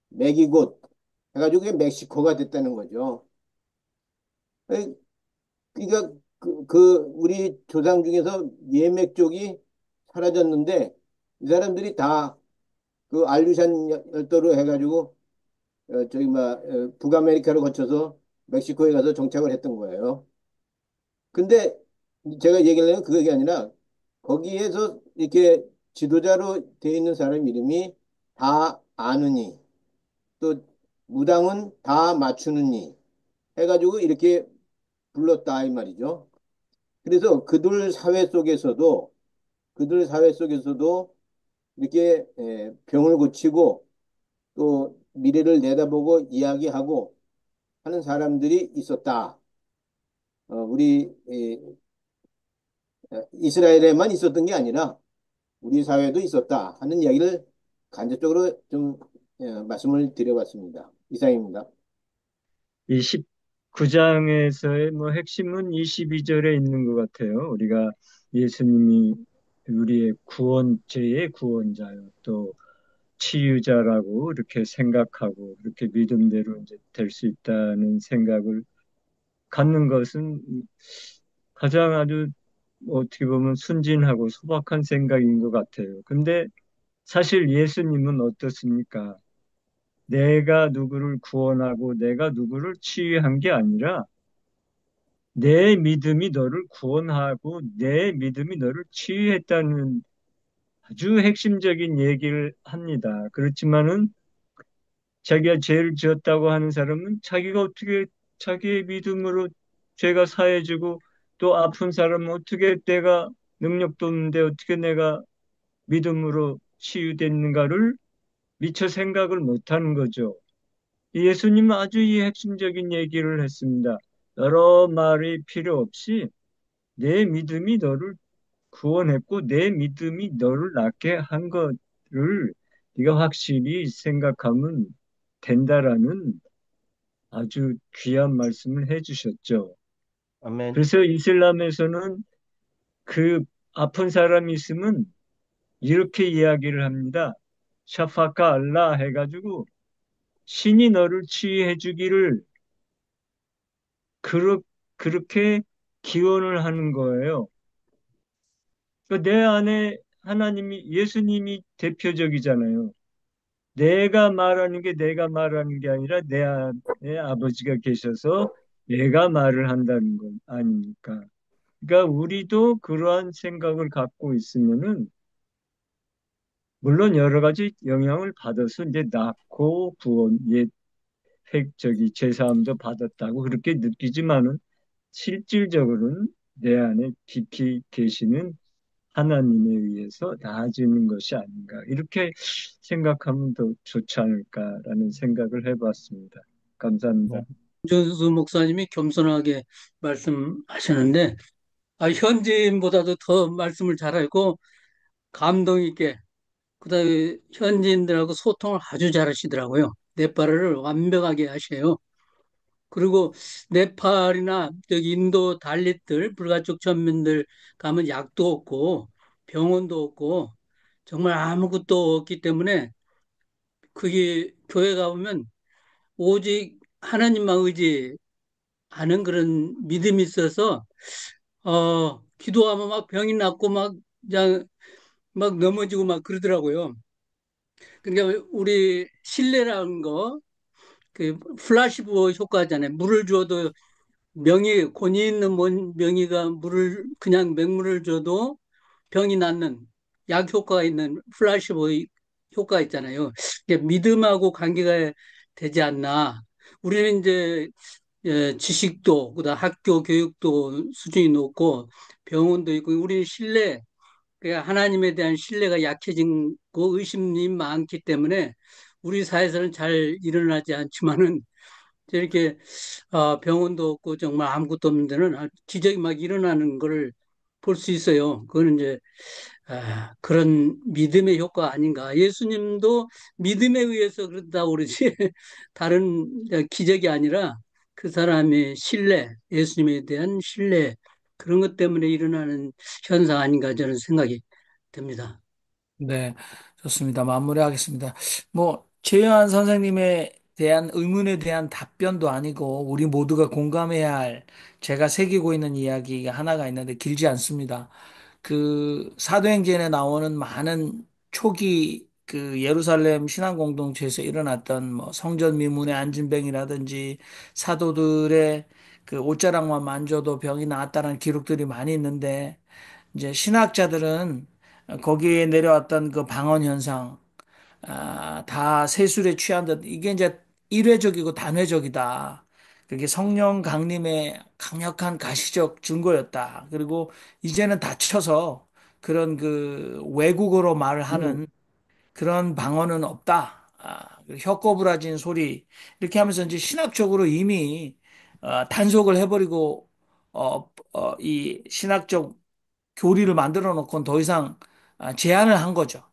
맥이 곳. 해가지고 그게 멕시코가 됐다는 거죠. 그러니까 우리 조상 중에서 예맥 쪽이 사라졌는데 이 사람들이 다 그 알루산 열도로 해가지고 저기 북아메리카를 거쳐서 멕시코에 가서 정착을 했던 거예요. 근데 제가 얘기를 하면 그게 아니라 거기에서 이렇게 지도자로 돼 있는 사람 이름이 다 아느니 또 무당은 다 맞추느니 해가지고 이렇게 불렀다 이 말이죠. 그래서 그들 사회 속에서도 이렇게 병을 고치고 또 미래를 내다보고 이야기하고 하는 사람들이 있었다. 우리 이스라엘에만 있었던 게 아니라 우리 사회도 있었다 하는 이야기를 간접적으로 좀 말씀을 드려봤습니다. 이상입니다. 29장에서의 뭐 핵심은 22절에 있는 것 같아요. 우리가 예수님이 우리의 죄의 구원자요, 또 치유자라고 이렇게 생각하고 그렇게 믿음대로 이제 될 수 있다는 생각을 갖는 것은 가장 아주 어떻게 보면 순진하고 소박한 생각인 것 같아요. 근데 사실 예수님은 어떻습니까? 내가 누구를 구원하고 내가 누구를 치유한 게 아니라 내 믿음이 너를 구원하고 내 믿음이 너를 치유했다는 아주 핵심적인 얘기를 합니다. 그렇지만은 자기가 죄를 지었다고 하는 사람은 자기가 어떻게 자기의 믿음으로 죄가 사해지고 또 아픈 사람은 어떻게 내가 능력도 없는데 어떻게 내가 믿음으로 치유됐는가를 미처 생각을 못하는 거죠. 예수님은 아주 이 핵심적인 얘기를 했습니다. 여러 말이 필요 없이 내 믿음이 너를 구원했고 내 믿음이 너를 낫게 한 것을 네가 확실히 생각하면 된다라는 아주 귀한 말씀을 해주셨죠. 아멘. 그래서 이슬람에서는 그 아픈 사람이 있으면 이렇게 이야기를 합니다. 샤파카 알라 해가지고 신이 너를 치유해 주기를 그렇, 그렇게 기원을 하는 거예요. 그러니까 내 안에 하나님이 예수님이 대표적이잖아요. 내가 말하는 게 아니라 내 안에 아버지가 계셔서 내가 말을 한다는 건 아닙니까? 그러니까 우리도 그러한 생각을 갖고 있으면은 물론 여러 가지 영향을 받아서 이제 낳고 구원, 저기 제사함도 받았다고 그렇게 느끼지만은 실질적으로는 내 안에 깊이 계시는 하나님에 의해서 나아지는 것이 아닌가. 이렇게 생각하면 더 좋지 않을까라는 생각을 해봤습니다. 감사합니다. 조수 목사님이 겸손하게 말씀하시는데, 현지인보다도 더 말씀을 잘하고, 감동 있게, 그다음에 현지인들하고 소통을 아주 잘하시더라고요. 네팔어를 완벽하게 하셔요. 그리고 네팔이나 저기 인도 달릿들, 불가촉 천민들 가면 약도 없고, 병원도 없고, 정말 아무것도 없기 때문에, 그게 교회 가보면 오직 하나님만 의지하는 그런 믿음이 있어서 기도하면 막 병이 낫고 막 그냥 막 넘어지고 막 그러더라고요. 그러니까 우리 신뢰라는 거, 그 플라시보 효과잖아요. 물을 줘도 권위 있는 명의가 물을 그냥 맹물을 줘도 병이 낫는 약 효과가 있는 플라시보 효과 있잖아요. 이게 믿음하고 관계가 되지 않나. 우리는 이제 지식도, 그다음 학교 교육도 수준이 높고 병원도 있고 우리는 그러니까 하나님에 대한 신뢰가 약해진 거 의심이 많기 때문에 우리 사회에서는 잘 일어나지 않지만은 이렇게 병원도 없고 정말 아무것도 없는 데는 기적이 막 일어나는 거를 볼 수 있어요. 그거는 이제 그런 믿음의 효과 아닌가. 예수님도 믿음에 의해서 그런다고 그러지 다른 기적이 아니라 그 사람의 신뢰, 예수님에 대한 신뢰 그런 것 때문에 일어나는 현상 아닌가 저는 생각이 듭니다. 네, 좋습니다. 마무리하겠습니다. 뭐, 최요한 선생님에 대한 의문에 대한 답변도 아니고, 우리 모두가 공감해야 할 제가 새기고 있는 이야기가 하나가 있는데 길지 않습니다. 그 사도행전에 나오는 많은 초기 그 예루살렘 신앙 공동체에서 일어났던 뭐 성전 미문의 안진뱅이라든지 사도들의 그 옷자락만 만져도 병이 나았다는 기록들이 많이 있는데 이제 신학자들은 거기에 내려왔던 그 방언 현상, 다 세술에 취한 듯 이게 이제 일회적이고 단회적이다. 그게 성령 강림의 강력한 가시적 증거였다. 그리고 이제는 닫혀서 그런 그 외국어로 말을 하는 그런 방언은 없다. 혀꼬부라진 소리 이렇게 하면서 이제 신학적으로 이미 단속을 해버리고 이 신학적 교리를 만들어 놓고는 더 이상 제한을 한 거죠.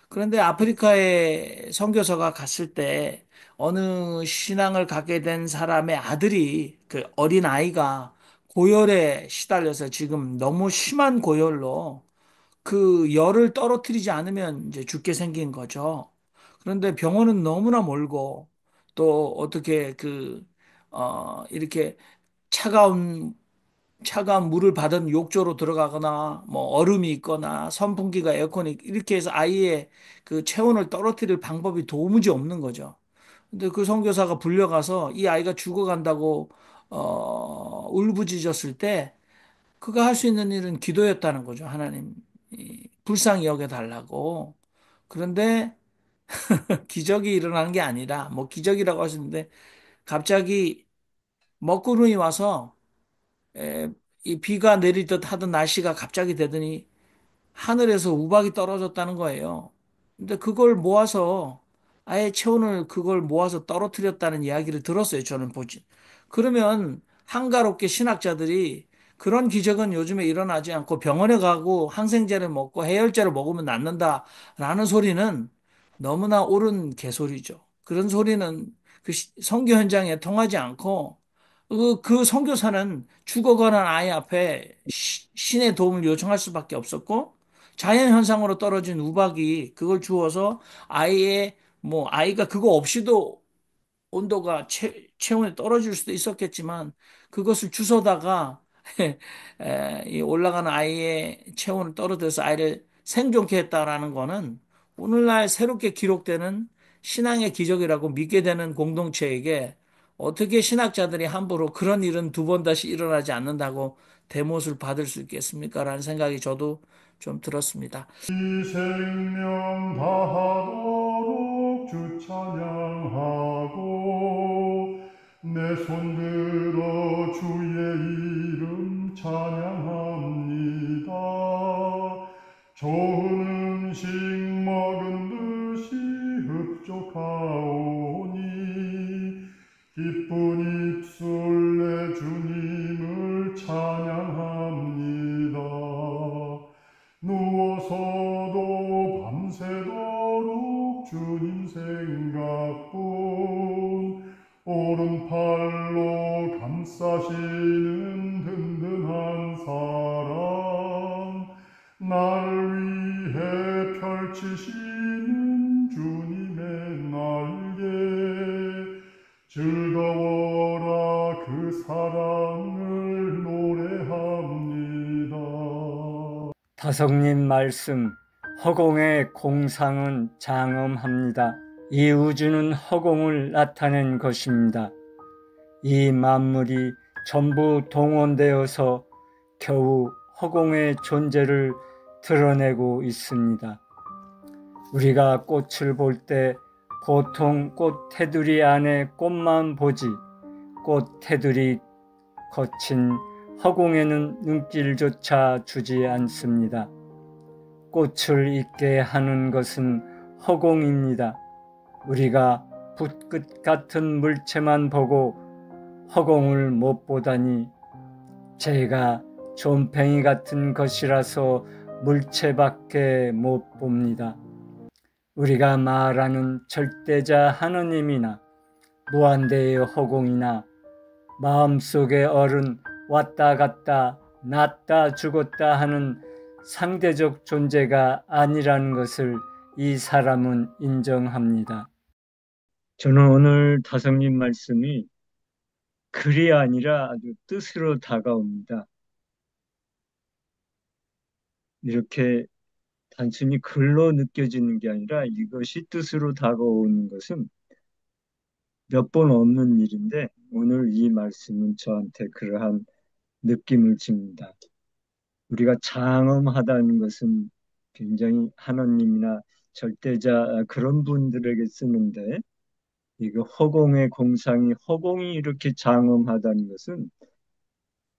그런데 아프리카에 선교사가 갔을 때 어느 신앙을 갖게 된 사람의 아들이 그 어린 아이가 고열에 시달려서 지금 너무 심한 고열로 그 열을 떨어뜨리지 않으면 이제 죽게 생긴 거죠. 그런데 병원은 너무나 멀고 또 어떻게 이렇게 차가운 차가운 물을 받은 욕조로 들어가거나 뭐 얼음이 있거나 선풍기가 에어컨이 이렇게 해서 아이의 그 체온을 떨어뜨릴 방법이 도무지 없는 거죠. 근데 그 선교사가 불려가서 이 아이가 죽어간다고 울부짖었을 때 그가 할 수 있는 일은 기도였다는 거죠. 하나님 불쌍히 여겨 달라고. 그런데 기적이 일어나는 게 아니라 뭐 기적이라고 하시는데 갑자기 먹구름이 와서 에, 이 비가 내리듯 하던 날씨가 갑자기 되더니 하늘에서 우박이 떨어졌다는 거예요. 근데 그걸 모아서 아예 체온을 그걸 모아서 떨어뜨렸다는 이야기를 들었어요. 저는 보지. 그러면 한가롭게 신학자들이 그런 기적은 요즘에 일어나지 않고 병원에 가고 항생제를 먹고 해열제를 먹으면 낫는다라는 소리는 너무나 옳은 개소리죠. 그런 소리는 그 선교 현장에 통하지 않고 그 선교사는 죽어가는 아이 앞에 신의 도움을 요청할 수밖에 없었고 자연 현상으로 떨어진 우박이 그걸 주워서 아이의 뭐 아이가 그거 없이도 온도가 체온이 떨어질 수도 있었겠지만 그것을 주워다가 이 올라가는 아이의 체온을 떨어뜨려서 아이를 생존케 했다라는 거는 오늘날 새롭게 기록되는 신앙의 기적이라고 믿게 되는 공동체에게 어떻게 신학자들이 함부로 그런 일은 두 번 다시 일어나지 않는다고 대못을 받을 수 있겠습니까? 라는 생각이 저도 좀 들었습니다. 이 생명 다하도록 주 찬양하고 내 손들어 주의 이름 찬양합니다. 좋은 음식 먹은 듯이 흡족하오니 기쁜 입술 내 주님을 찬양합니다. 누워서도 밤새도록 주님 생각뿐 오른팔로 감싸시는 든든한 사랑 날 위해 펼치시는 주님의 날개 즐거워라 그 사랑을 노래합니다. 다성님 말씀, 허공의 공상은 장엄합니다. 이 우주는 허공을 나타낸 것입니다. 이 만물이 전부 동원되어서 겨우 허공의 존재를 드러내고 있습니다. 우리가 꽃을 볼 때 보통 꽃 테두리 안에 꽃만 보지 꽃 테두리 거친 허공에는 눈길조차 주지 않습니다. 꽃을 있게 하는 것은 허공입니다. 우리가 붓끝 같은 물체만 보고 허공을 못 보다니 제가 좀팽이 같은 것이라서 물체밖에 못 봅니다. 우리가 말하는 절대자 하느님이나 무한대의 허공이나 마음속의 어른 왔다 갔다 났다 죽었다 하는 상대적 존재가 아니라는 것을 이 사람은 인정합니다. 저는 오늘 다성님 말씀이 글이 아니라 아주 뜻으로 다가옵니다. 이렇게 단순히 글로 느껴지는 게 아니라 이것이 뜻으로 다가오는 것은 몇 번 없는 일인데 오늘 이 말씀은 저한테 그러한 느낌을 줍니다. 우리가 장엄하다는 것은 굉장히 하나님이나 절대자 그런 분들에게 쓰는데 이거 허공의 공상이 허공이 이렇게 장엄하다는 것은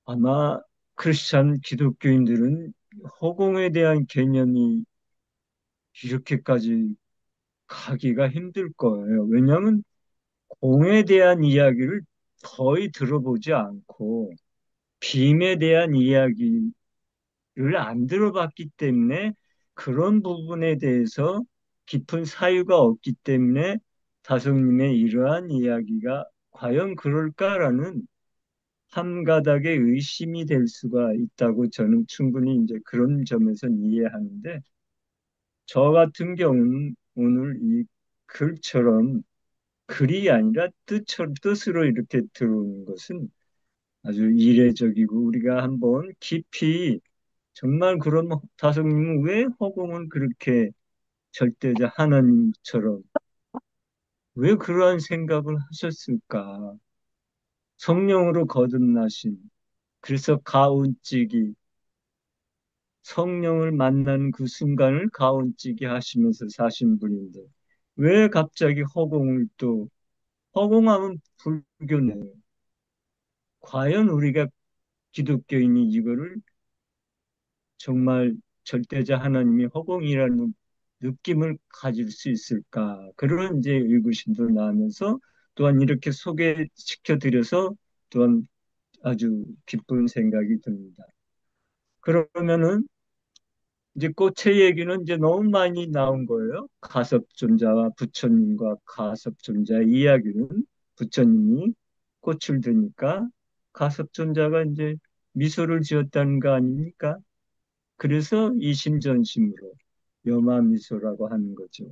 아마 크리스찬 기독교인들은 허공에 대한 개념이 이렇게까지 가기가 힘들 거예요. 왜냐하면 공에 대한 이야기를 거의 들어보지 않고 빔에 대한 이야기를 안 들어봤기 때문에 그런 부분에 대해서 깊은 사유가 없기 때문에 다성님의 이러한 이야기가 과연 그럴까라는 한 가닥의 의심이 될 수가 있다고 저는 충분히 이제 그런 점에선 이해하는데 저 같은 경우는 오늘 이 글처럼 글이 아니라 뜻으로 이렇게 들어오는 것은 아주 이례적이고 우리가 한번 깊이 정말 그런 다성님은 왜 허공을 그렇게 절대자 하나님처럼 왜 그러한 생각을 하셨을까? 성령으로 거듭나신 그래서 가운찌기 성령을 만난 그 순간을 가운찌기 하시면서 사신 분인데 왜 갑자기 허공을 또 허공하면 불교네요. 과연 우리가 기독교인이 이거를 정말 절대자 하나님이 허공이라는 느낌을 가질 수 있을까? 그런 이제 의구심도 나면서 또한 이렇게 소개시켜 드려서 또한 아주 기쁜 생각이 듭니다. 그러면은 이제 꽃의 얘기는 이제 너무 많이 나온 거예요. 가섭존자와 부처님과 가섭존자의 이야기는 부처님이 꽃을 드니까 가섭존자가 이제 미소를 지었다는 거 아닙니까? 그래서 이심전심으로 여마미소라고 하는 거죠.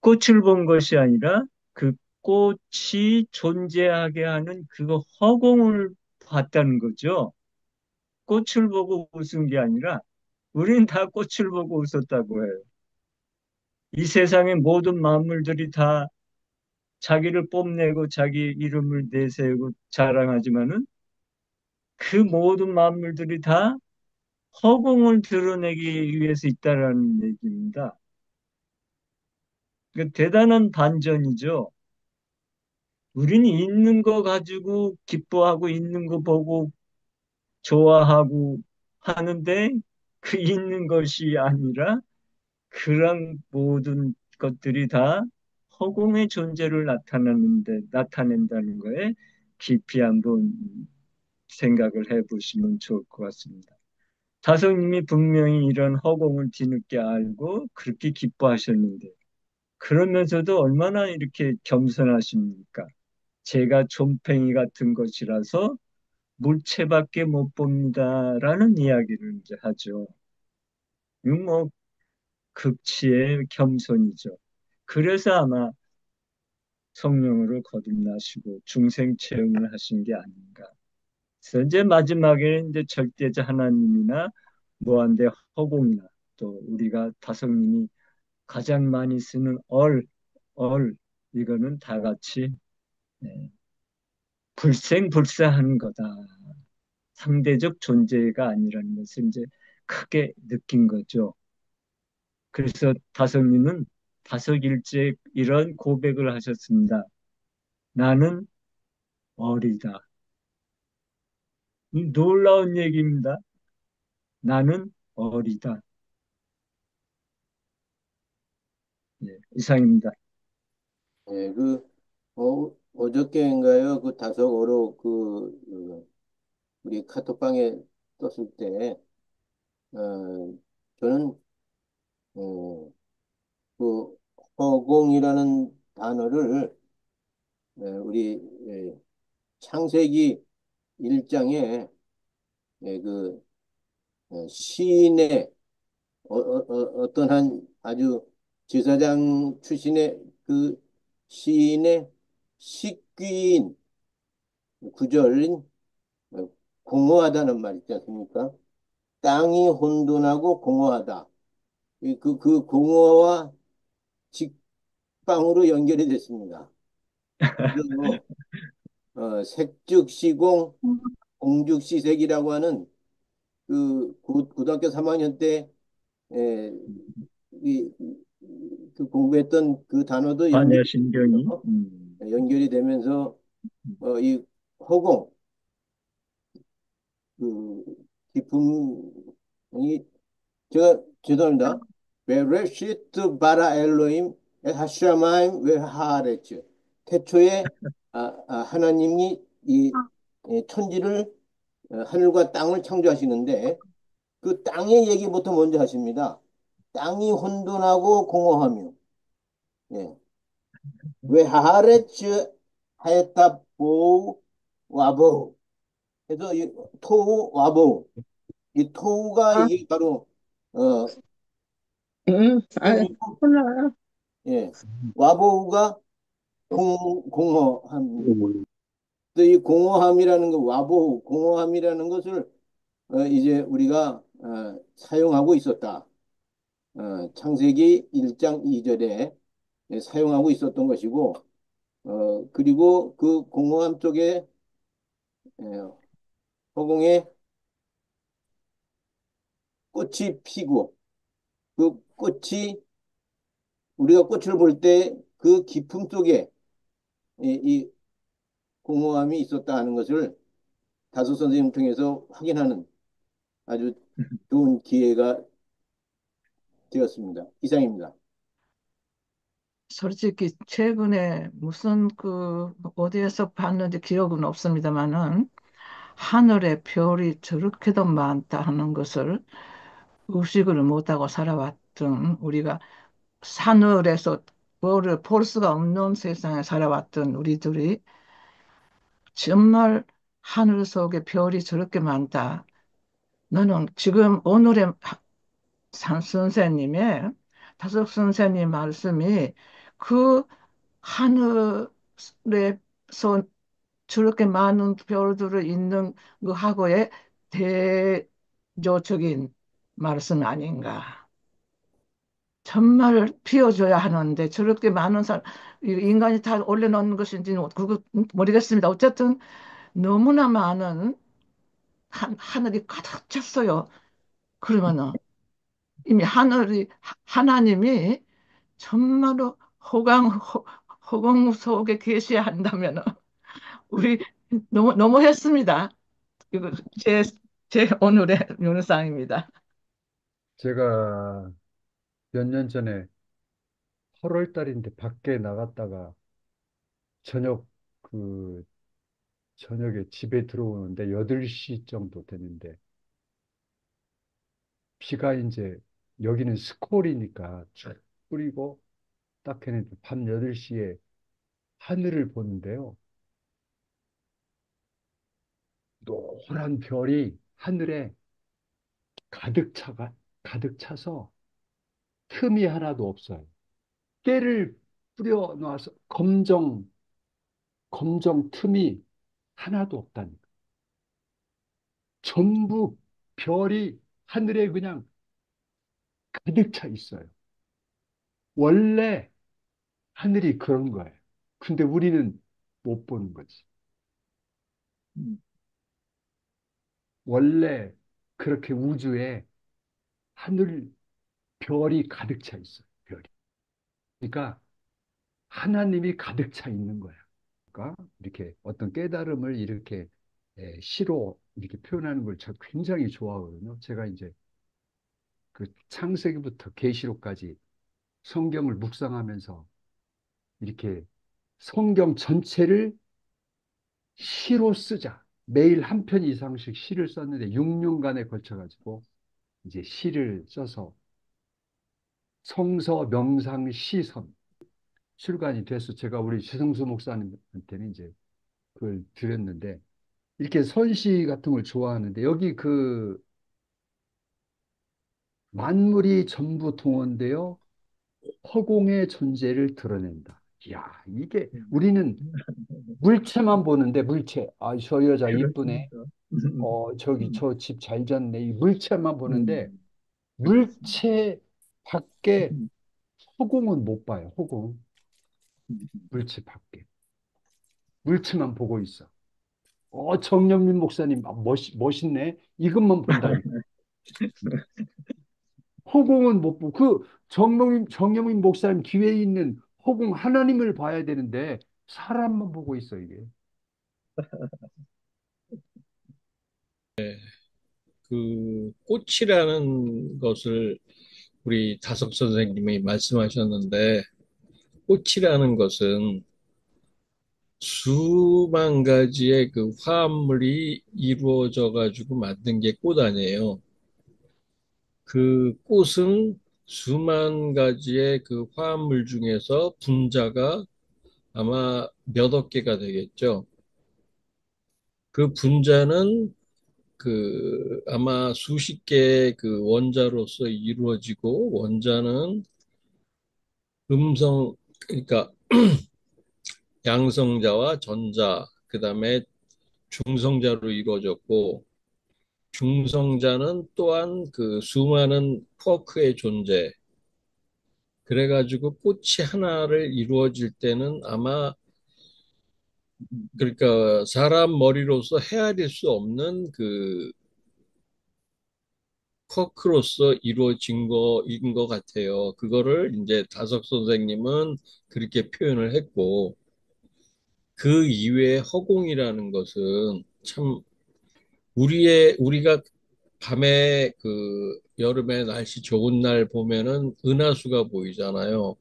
꽃을 본 것이 아니라 그 꽃이 존재하게 하는 그 허공을 봤다는 거죠. 꽃을 보고 웃은 게 아니라 우린 다 꽃을 보고 웃었다고 해요. 이 세상의 모든 만물들이 다 자기를 뽐내고 자기 이름을 내세우고 자랑하지만은 그 모든 만물들이 다 허공을 드러내기 위해서 있다라는 얘기입니다. 그 대단한 반전이죠. 우리는 있는 거 가지고 기뻐하고 있는 거 보고 좋아하고 하는데 그 있는 것이 아니라 그런 모든 것들이 다 허공의 존재를 나타낸다는 거에 깊이 한번 생각을 해보시면 좋을 것 같습니다. 다성님이 분명히 이런 허공을 뒤늦게 알고 그렇게 기뻐하셨는데 그러면서도 얼마나 이렇게 겸손하십니까? 제가 좀팽이 같은 것이라서 물체밖에 못 봅니다라는 이야기를 이제 하죠. 이건 뭐 극치의 겸손이죠. 그래서 아마 성령으로 거듭나시고 중생 체험을 하신 게 아닌가. 그래서 이제 마지막에는 이제 절대자 하나님이나 무한대 허공이나 또 우리가 다성님이 가장 많이 쓰는 이거는 다 같이 예, 불생불사하는 거다. 상대적 존재가 아니라는 것을 이제 크게 느낀 거죠. 그래서 다성님은 다섯일째 이런 고백을 하셨습니다. 나는 어리다. 이 놀라운 얘기입니다. 나는 어리다. 예, 이상입니다. 예, 어저께인가요? 그 다소어로 우리 카톡방에 떴을 때, 저는, 어, 그 허공이라는 단어를, 우리, 창세기 1장에, 시인의, 어떤 한 아주 제사장 출신의 그 시인의 식귀인 구절인 공허하다는 말 있지 않습니까? 땅이 혼돈하고 공허하다. 그 공허와 직방으로 연결이 됐습니다. 그래서 색즉시공, 공즉시색이라고 하는 고등학교 3학년 때 에, 이, 그 공부했던 그 단어도 반야신경이 연결이 되면서 이 허공 그 기품이 제가 죄송합니다. 베레시트 바라 엘로임 하샤마임 웨하레츠 태초에 하나님이 이 천지를 하늘과 땅을 창조하시는데 그 땅의 얘기부터 먼저 하십니다. 땅이 혼돈하고 공허하며 예. 웨하레츠 하에타보 와보 그래서 이 토우 와보 이 토우가 이게 바로 어 해이고 예 와보우가 공허함 또 이 공허함이라는 거, 와보후, 공허함이라는 것을 이제 우리가 사용하고 있었다. 창세기 1장 2절에 사용하고 있었던 것이고, 그리고 그 공허함 쪽에 허공에 꽃이 피고, 그 꽃이, 우리가 꽃을 볼 때 그 깊음 속에 이 공허함이 있었다 하는 것을 다소 선생님 통해서 확인하는 아주 좋은 기회가 되었습니다. 이상입니다. 솔직히 최근에 무슨 어디에서 봤는지 기억은 없습니다만은 하늘에 별이 저렇게도 많다 하는 것을 의식을 못하고 살아왔던 우리가 하늘에서 별을 볼 수가 없는 세상에 살아왔던 우리들이 정말 하늘 속에 별이 저렇게 많다. 나는 지금 오늘의 선생님의 다섯 선생님 말씀이 그 하늘에서 저렇게 많은 별들을 있는 거하고의 대조적인 말씀 아닌가. 정말 피워줘야 하는데 저렇게 많은 사람, 인간이 다 올려놓는 것인지는 그거 모르겠습니다. 어쨌든 너무나 많은 하늘이 가득 찼어요. 그러면은 이미 하나님이 정말로 허공 속에 계셔야 한다면은 우리 너무 했습니다. 이거 제 오늘의 묘상입니다. 제가 몇 년 전에 8월 달인데 밖에 나갔다가 저녁 그 저녁에 집에 들어오는데 8시 정도 되는데 비가 이제 여기는 스콜이니까 쭉 뿌리고 딱 했는데 밤 8시에 하늘을 보는데요. 노란 별이 하늘에 가득 차서 틈이 하나도 없어요. 깨를 뿌려 놔서 검정 틈이 하나도 없다니까. 전부 별이 하늘에 그냥 가득 차 있어요. 원래 하늘이 그런 거예요. 근데 우리는 못 보는 거지. 원래 그렇게 우주에 하늘 별이 가득 차 있어요. 별이. 그러니까 하나님이 가득 차 있는 거야. 그러니까 이렇게 어떤 깨달음을 이렇게 시로 이렇게 표현하는 걸 제가 굉장히 좋아하거든요. 제가 이제 그 창세기부터 계시록까지 성경을 묵상하면서 이렇게 성경 전체를 시로 쓰자. 매일 한 편 이상씩 시를 썼는데 6년간에 걸쳐가지고 이제 시를 써서 성서 명상 시선 출간이 돼서 제가 우리 최성수 목사님한테는 이제 그걸 드렸는데 이렇게 선시 같은 걸 좋아하는데 여기 그 만물이 전부 동원되어 허공의 존재를 드러낸다. 이야, 이게 우리는 물체만 보는데 물체. 아, 저 여자 이쁘네. 저기 저 집 잘 졌네. 이 물체만 보는데 물체 밖에 허공은 못 봐요. 허공. 물체 밖에. 물체만 보고 있어. 정영민 목사님, 멋있네. 이것만 본다니까. 허공은 못 보고, 정영민 목사님 뒤에 있는 허공 하나님을 봐야 되는데, 사람만 보고 있어, 이게. 그 꽃이라는 것을 우리 다석 선생님이 말씀하셨는데 꽃이라는 것은 수만 가지의 그 화합물이 이루어져 가지고 만든 게 꽃 아니에요. 그 꽃은 수만 가지의 그 화합물 중에서 분자가 아마 몇억 개가 되겠죠. 그 분자는 그 아마 수십 개의 그 원자로서 이루어지고 원자는 그러니까 양성자와 전자 그다음에 중성자로 이루어졌고, 중성자는 또한 그 수많은 쿼크의 존재. 그래가지고 꽃이 하나를 이루어질 때는 아마 그러니까 사람 머리로서 헤아릴 수 없는 그 쿼크로서 이루어진 거인 것 같아요. 그거를 이제 다석 선생님은 그렇게 표현을 했고, 그 이외의 허공이라는 것은 참 우리가 밤에 그 여름에 날씨 좋은 날 보면은 은하수가 보이잖아요.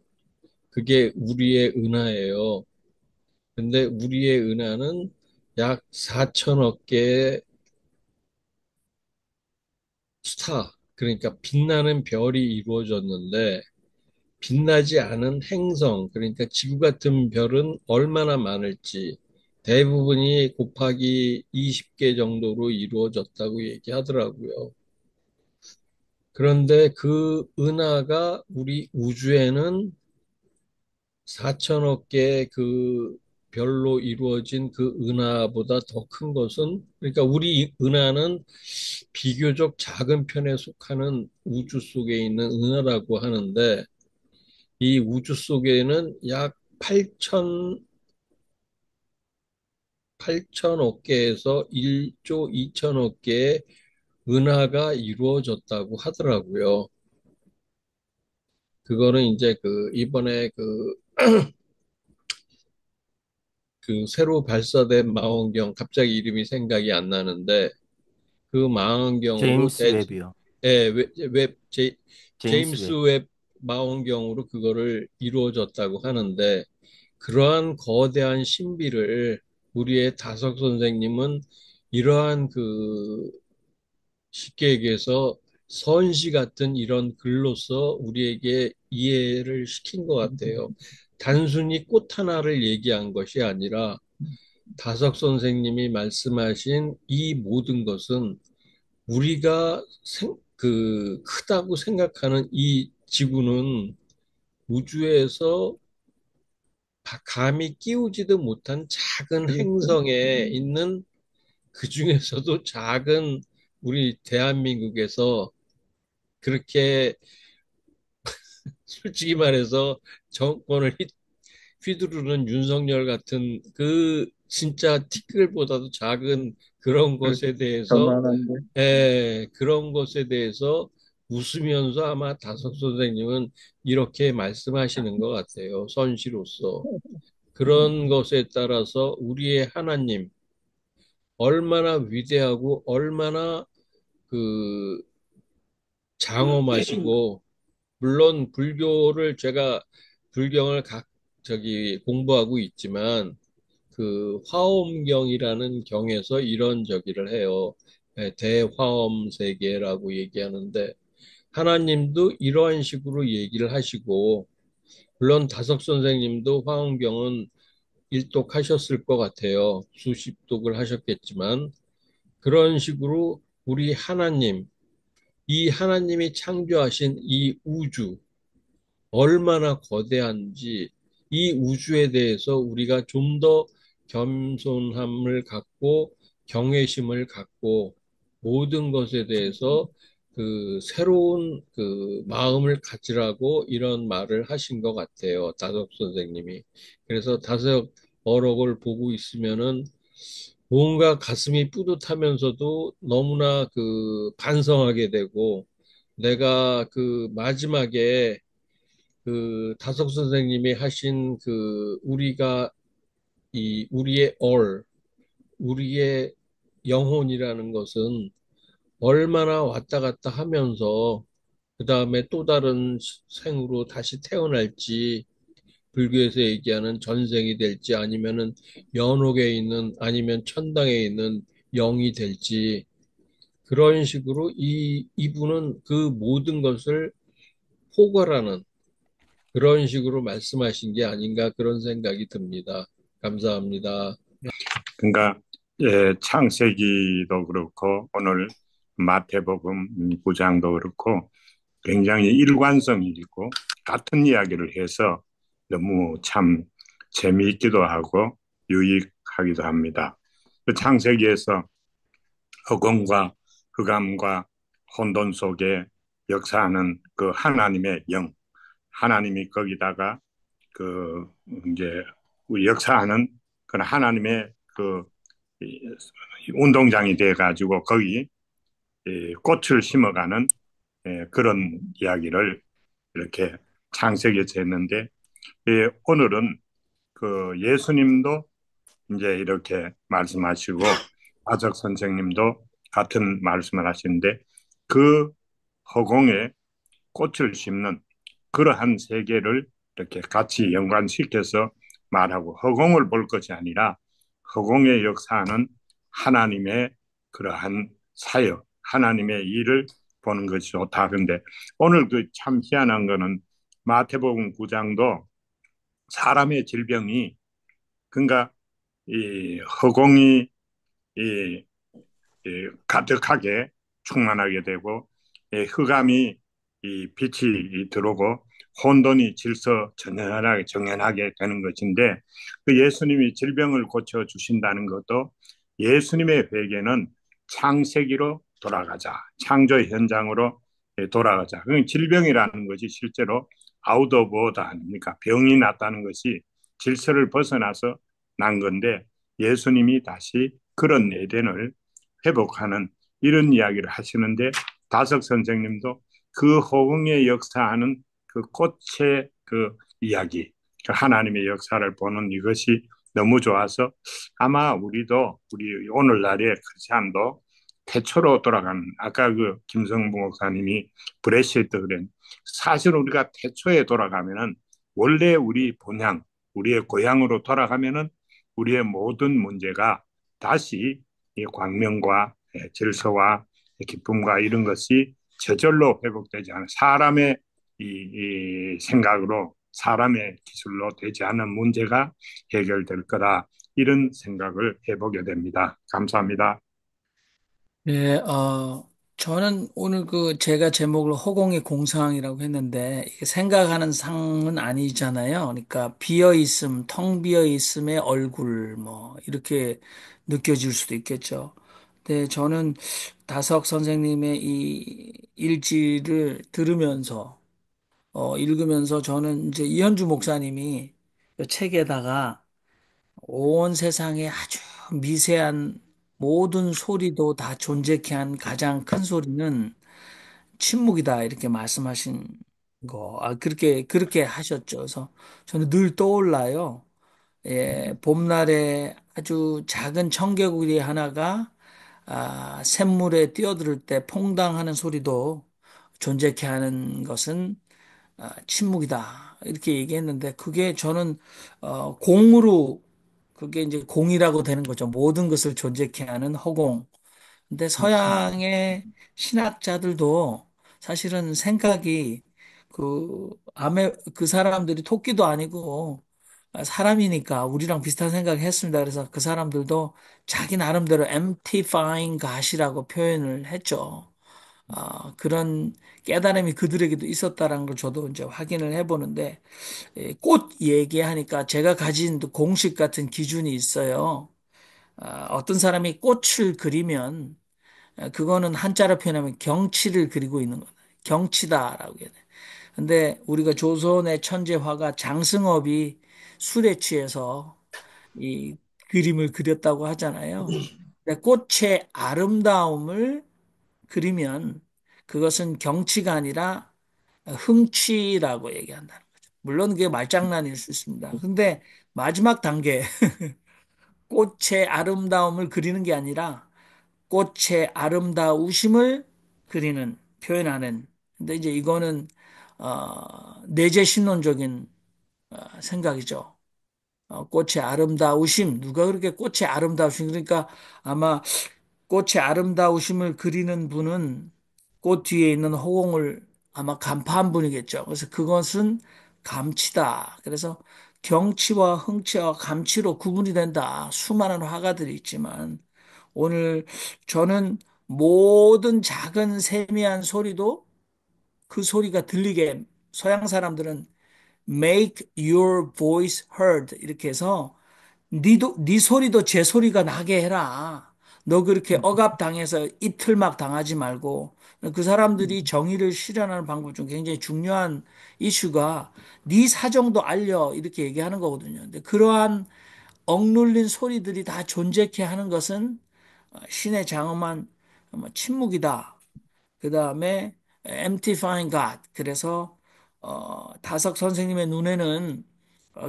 그게 우리의 은하예요. 근데 우리의 은하는 약 4천억 개의 스타, 그러니까 빛나는 별이 이루어졌는데, 빛나지 않은 행성, 그러니까 지구 같은 별은 얼마나 많을지, 대부분이 곱하기 20개 정도로 이루어졌다고 얘기하더라고요. 그런데 그 은하가 우리 우주에는 4천억 개의 그 별로 이루어진 그 은하보다 더 큰 것은, 그러니까 우리 은하는 비교적 작은 편에 속하는 우주 속에 있는 은하라고 하는데, 이 우주 속에는 약 8천억 개에서 1조 2천억 개의 은하가 이루어졌다고 하더라고요. 그거는 이제 그 이번에 그 새로 발사된 망원경, 갑자기 이름이 생각이 안 나는데, 그 망원경으로 제임스 웹이요. 예, 제임스 제임스 웹. 웹 망원경으로 그거를 이루어졌다고 하는데, 그러한 거대한 신비를 우리의 다석 선생님은 이러한 그 쉽게 얘기해서 선시 같은 이런 글로서 우리에게 이해를 시킨 것 같아요. 단순히 꽃 하나를 얘기한 것이 아니라 다석 선생님이 말씀하신 이 모든 것은 우리가 크다고 생각하는 이 지구는 우주에서 감히 끼우지도 못한 작은 행성에 있는, 그 중에서도 작은 우리 대한민국에서 그렇게 솔직히 말해서 정권을 휘두르는 윤석열 같은 그 진짜 티끌보다도 작은 그런 것에 대해서, 저만한데. 그런 것에 대해서 웃으면서 아마 다석 선생님은 이렇게 말씀하시는 것 같아요. 선시로서. 그런 것에 따라서 우리의 하나님, 얼마나 위대하고 얼마나 그 장엄하시고, 물론 제가 불경을 공부하고 있지만, 그 화엄경이라는 경에서 이런 저기를 해요. 대화엄 세계라고 얘기하는데, 하나님도 이러한 식으로 얘기를 하시고, 물론 다석 선생님도 화엄경은 일독하셨을 것 같아요. 수십 독을 하셨겠지만, 그런 식으로 우리 하나님, 이 하나님이 창조하신 이 우주, 얼마나 거대한지, 이 우주에 대해서 우리가 좀 더 겸손함을 갖고 경외심을 갖고 모든 것에 대해서 그 새로운 그 마음을 가지라고 이런 말을 하신 것 같아요. 다석 선생님이. 그래서 다석 어록을 보고 있으면은 뭔가 가슴이 뿌듯하면서도 너무나 그 반성하게 되고, 내가 그 마지막에 그 다석 선생님이 하신 그 우리의 우리의 영혼이라는 것은 얼마나 왔다 갔다 하면서 그 다음에 또 다른 생으로 다시 태어날지, 불교에서 얘기하는 전생이 될지 아니면은 연옥에 있는, 아니면 천당에 있는 영이 될지, 그런 식으로 이분은 그 모든 것을 포괄하는 그런 식으로 말씀하신 게 아닌가 그런 생각이 듭니다. 감사합니다. 그러니까 창세기도 그렇고 오늘 마태복음 9장도 그렇고 굉장히 일관성이 있고 같은 이야기를 해서 너무 참 재미있기도 하고 유익 해석하기도 합니다. 그 창세기에서 허공과 흑암과 혼돈 속에 역사하는 그 하나님의 영, 하나님이 거기다가 그 이제 역사하는 그런 하나님의 그 운동장이 돼 가지고 거기 꽃을 심어가는 그런 이야기를 이렇게 창세기에서 했는데 오늘은 그 예수님도 이제 이렇게 말씀하시고 아적 선생님도 같은 말씀을 하시는데 그 허공에 꽃을 심는 그러한 세계를 이렇게 같이 연관시켜서 말하고 허공을 볼 것이 아니라 허공에 역사하는 하나님의 그러한 사역, 하나님의 일을 보는 것이 좋다. 근데 오늘 그 참 희한한 거는 마태복음 9장도 사람의 질병이 그러니까 이 허공이 이, 가득하게 충만하게 되고 흑암이 이 빛이 들어오고 혼돈이 질서 정연하게 되는 것인데 그 예수님이 질병을 고쳐 주신다는 것도 예수님의 회개는 창세기로 돌아가자, 창조 현장으로 돌아가자. 그 질병이라는 것이 실제로 아웃 오브 오더 아닙니까? 병이 났다는 것이 질서를 벗어나서 난 건데 예수님이 다시 그런 에덴을 회복하는 이런 이야기를 하시는데 다석 선생님도 그 호응의 역사하는 그 꽃의 그 이야기, 그 하나님의 역사를 보는 이것이 너무 좋아서 아마 우리도 우리 오늘날의 크리스찬도 태초로 돌아가는 아까 그 김성부 목사님이 브레시트 그런 사실 우리가 태초에 돌아가면은 원래 우리 본향, 우리의 고향으로 돌아가면은 우리의 모든 문제가 다시 이 광명과 질서와 기쁨과 이런 것이 저절로 회복되지 않은 사람의 이 생각으로 사람의 기술로 되지 않은 문제가 해결될 거다. 이런 생각을 해보게 됩니다. 감사합니다. 네, 저는 오늘 그 제가 제목을 허공의 공상이라고 했는데 이게 생각하는 상은 아니잖아요. 그러니까 비어 있음, 텅 비어 있음의 얼굴 뭐 이렇게 느껴질 수도 있겠죠. 근데 저는 다석 선생님의 이 일지를 들으면서 읽으면서 저는 이제 이현주 목사님이 그 책에다가 온 세상에 아주 미세한 모든 소리도 다 존재케 한 가장 큰 소리는 침묵이다 이렇게 말씀하신 거, 그렇게 하셨죠. 그래서 저는 늘 떠올라요. 예, 봄날에 아주 작은 청개구리 하나가 샘물에 뛰어들 때 퐁당하는 소리도 존재케 하는 것은 침묵이다. 이렇게 얘기했는데 그게 저는 공으로 그게 이제 공이라고 되는 거죠. 모든 것을 존재케 하는 허공. 근데 서양의 신학자들도 사실은 생각이 그 사람들이 토끼도 아니고 사람이니까 우리랑 비슷한 생각을 했습니다. 그래서 그 사람들도 자기 나름대로 emptifying God이라고 표현을 했죠. 그런 깨달음이 그들에게도 있었다라는 걸 저도 이제 확인을 해보는데, 꽃 얘기하니까 제가 가진 공식 같은 기준이 있어요. 어떤 사람이 꽃을 그리면, 그거는 한자로 표현하면 경치를 그리고 있는 거다. 경치다라고 해야 돼. 근데 우리가 조선의 천재 화가 장승업이 술에 취해서 이 그림을 그렸다고 하잖아요. 근데 꽃의 아름다움을 그리면 그것은 경치가 아니라 흥취라고 얘기한다는 거죠. 물론 그게 말장난일 수 있습니다. 근데 마지막 단계 꽃의 아름다움을 그리는 게 아니라 꽃의 아름다우심을 그리는 표현하는. 근데 이제 이거는 내재 신론적인 생각이죠. 꽃의 아름다우심 누가 그렇게 꽃의 아름다우심 그러니까 아마 꽃의 아름다우심을 그리는 분은 꽃 뒤에 있는 허공을 아마 간파한 분이겠죠. 그래서 그것은 감치다. 그래서 경치와 흥치와 감치로 구분이 된다. 수많은 화가들이 있지만 오늘 저는 모든 작은 세미한 소리도 그 소리가 들리게 서양 사람들은 make your voice heard 이렇게 해서 네 소리도 제 소리가 나게 해라. 너 그렇게 억압당해서 이틀막 당하지 말고 그 사람들이 정의를 실현하는 방법 중 굉장히 중요한 이슈가 네 사정도 알려 이렇게 얘기하는 거거든요. 근데 그러한 억눌린 소리들이 다 존재케 하는 것은 신의 장엄한 침묵이다. 그 다음에 Emptifying God. 그래서 다석 선생님의 눈에는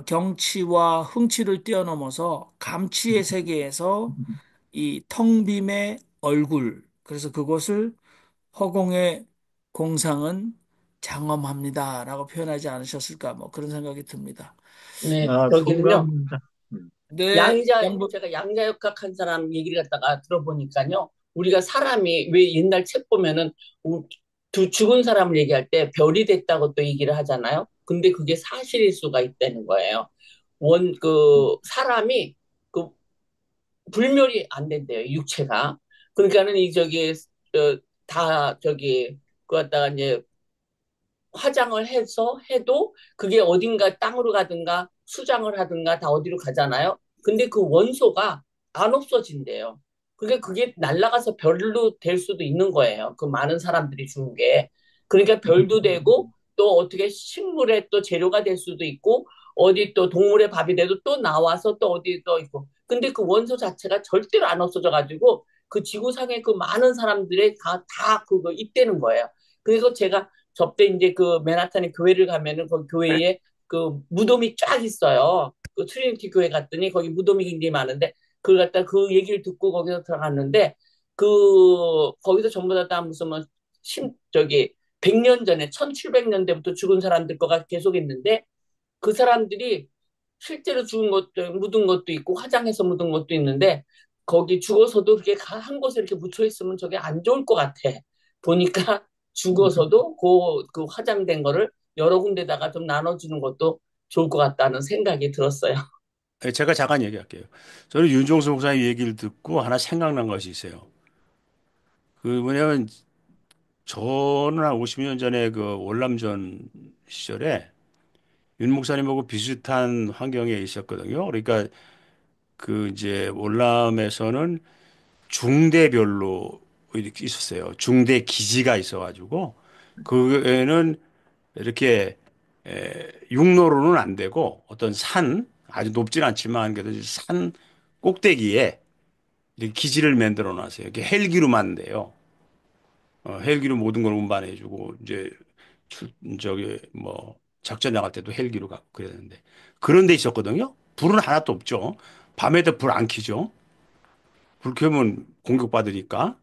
경치와 흥치를 뛰어넘어서 감치의 세계에서 이 텅 빔의 얼굴. 그래서 그것을 허공의 공상은 장엄합니다라고 표현하지 않으셨을까 뭐 그런 생각이 듭니다. 네, 아, 여기는요. 동감합니다. 음. 네, 양보. 제가 양자역학한 사람 얘기를 갖다가 들어보니까요. 우리가 사람이 왜 옛날 책 보면은 두 죽은 사람을 얘기할 때 별이 됐다고 또 얘기를 하잖아요. 근데 그게 사실일 수가 있다는 거예요. 사람이 그 불멸이 안 된대요, 육체가. 그러니까는 다 그 갖다가 이제 화장을 해서 해도 그게 어딘가 땅으로 가든가 수장을 하든가 다 어디로 가잖아요. 근데 그 원소가 안 없어진대요. 그게 날아가서 별로 될 수도 있는 거예요. 그 많은 사람들이 죽은 게. 그러니까 별도 되고 또 어떻게 식물의 또 재료가 될 수도 있고 어디 또 동물의 밥이 돼도 또 나와서 또 어디 또 있고. 근데 그 원소 자체가 절대로 안 없어져 가지고 그 지구상의 그 많은 사람들의 다 그거 있다는 거예요. 그래서 제가 저때 이제 그 맨하탄에 교회를 가면은 그 교회에 그 무덤이 쫙 있어요. 그 트리니티 교회 갔더니 거기 무덤이 굉장히 많은데 그걸 갖다 그 얘기를 듣고 거기서 들어갔는데 거기서 전부 다 무슨 뭐 100년 전에 1700년대부터 죽은 사람들 거가 계속 있는데 그 사람들이 실제로 죽은 것도 묻은 것도 있고 화장해서 묻은 것도 있는데 거기 죽어서도 그렇게 한 곳에 이렇게 묻혀 있으면 저게 안 좋을 것 같아. 보니까 죽어서도 그 화장된 거를 여러 군데다가 좀 나눠주는 것도 좋을 것 같다는 생각이 들었어요. 네, 제가 잠깐 얘기할게요. 저는 윤종수 목사님 얘기를 듣고 하나 생각난 것이 있어요. 그 뭐냐면 저는 한 50년 전에 그 월남전 시절에 윤 목사님하고 비슷한 환경에 있었거든요. 그러니까 그 이제 월남에서는 중대별로 이렇게 있었어요. 중대 기지가 있어가지고 그에는 이렇게 육로로는 안 되고 어떤 산 아주 높진 않지만 그래도 산 꼭대기에 이렇게 기지를 만들어 놨어요. 이게 헬기로만 돼요. 헬기로 모든 걸 운반해주고 이제 저기 뭐 작전 나갈 때도 헬기로 가고 그래야 되는데 그런 데 있었거든요. 불은 하나도 없죠. 밤에도 불 안 켜죠. 불 켜면 공격받으니까.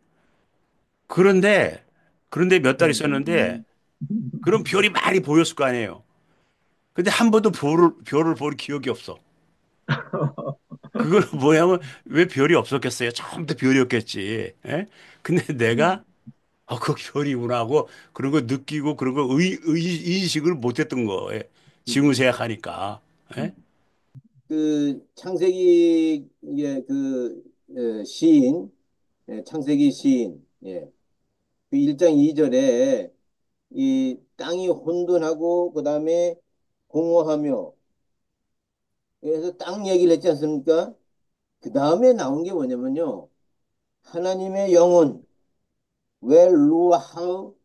그런데 몇 달 있었는데 그런 별이 많이 보였을 거 아니에요. 근데 한 번도 별을 볼 기억이 없어. 그걸 뭐냐면 왜 별이 없었겠어요? 처음부터 별이었겠지. 예? 근데 내가 그 별이구나 하고 그런 거 느끼고 그런 거 인식을 못했던 거예요. 지금 생각하니까. 예? 그 창세기 시인, 창세기 시인, 그 1장 2절에 이 땅이 혼돈하고 그다음에 공허하며 그래서 땅 얘기를 했지 않습니까? 그 다음에 나온 게 뭐냐면요. 하나님의 영혼, 웰루하우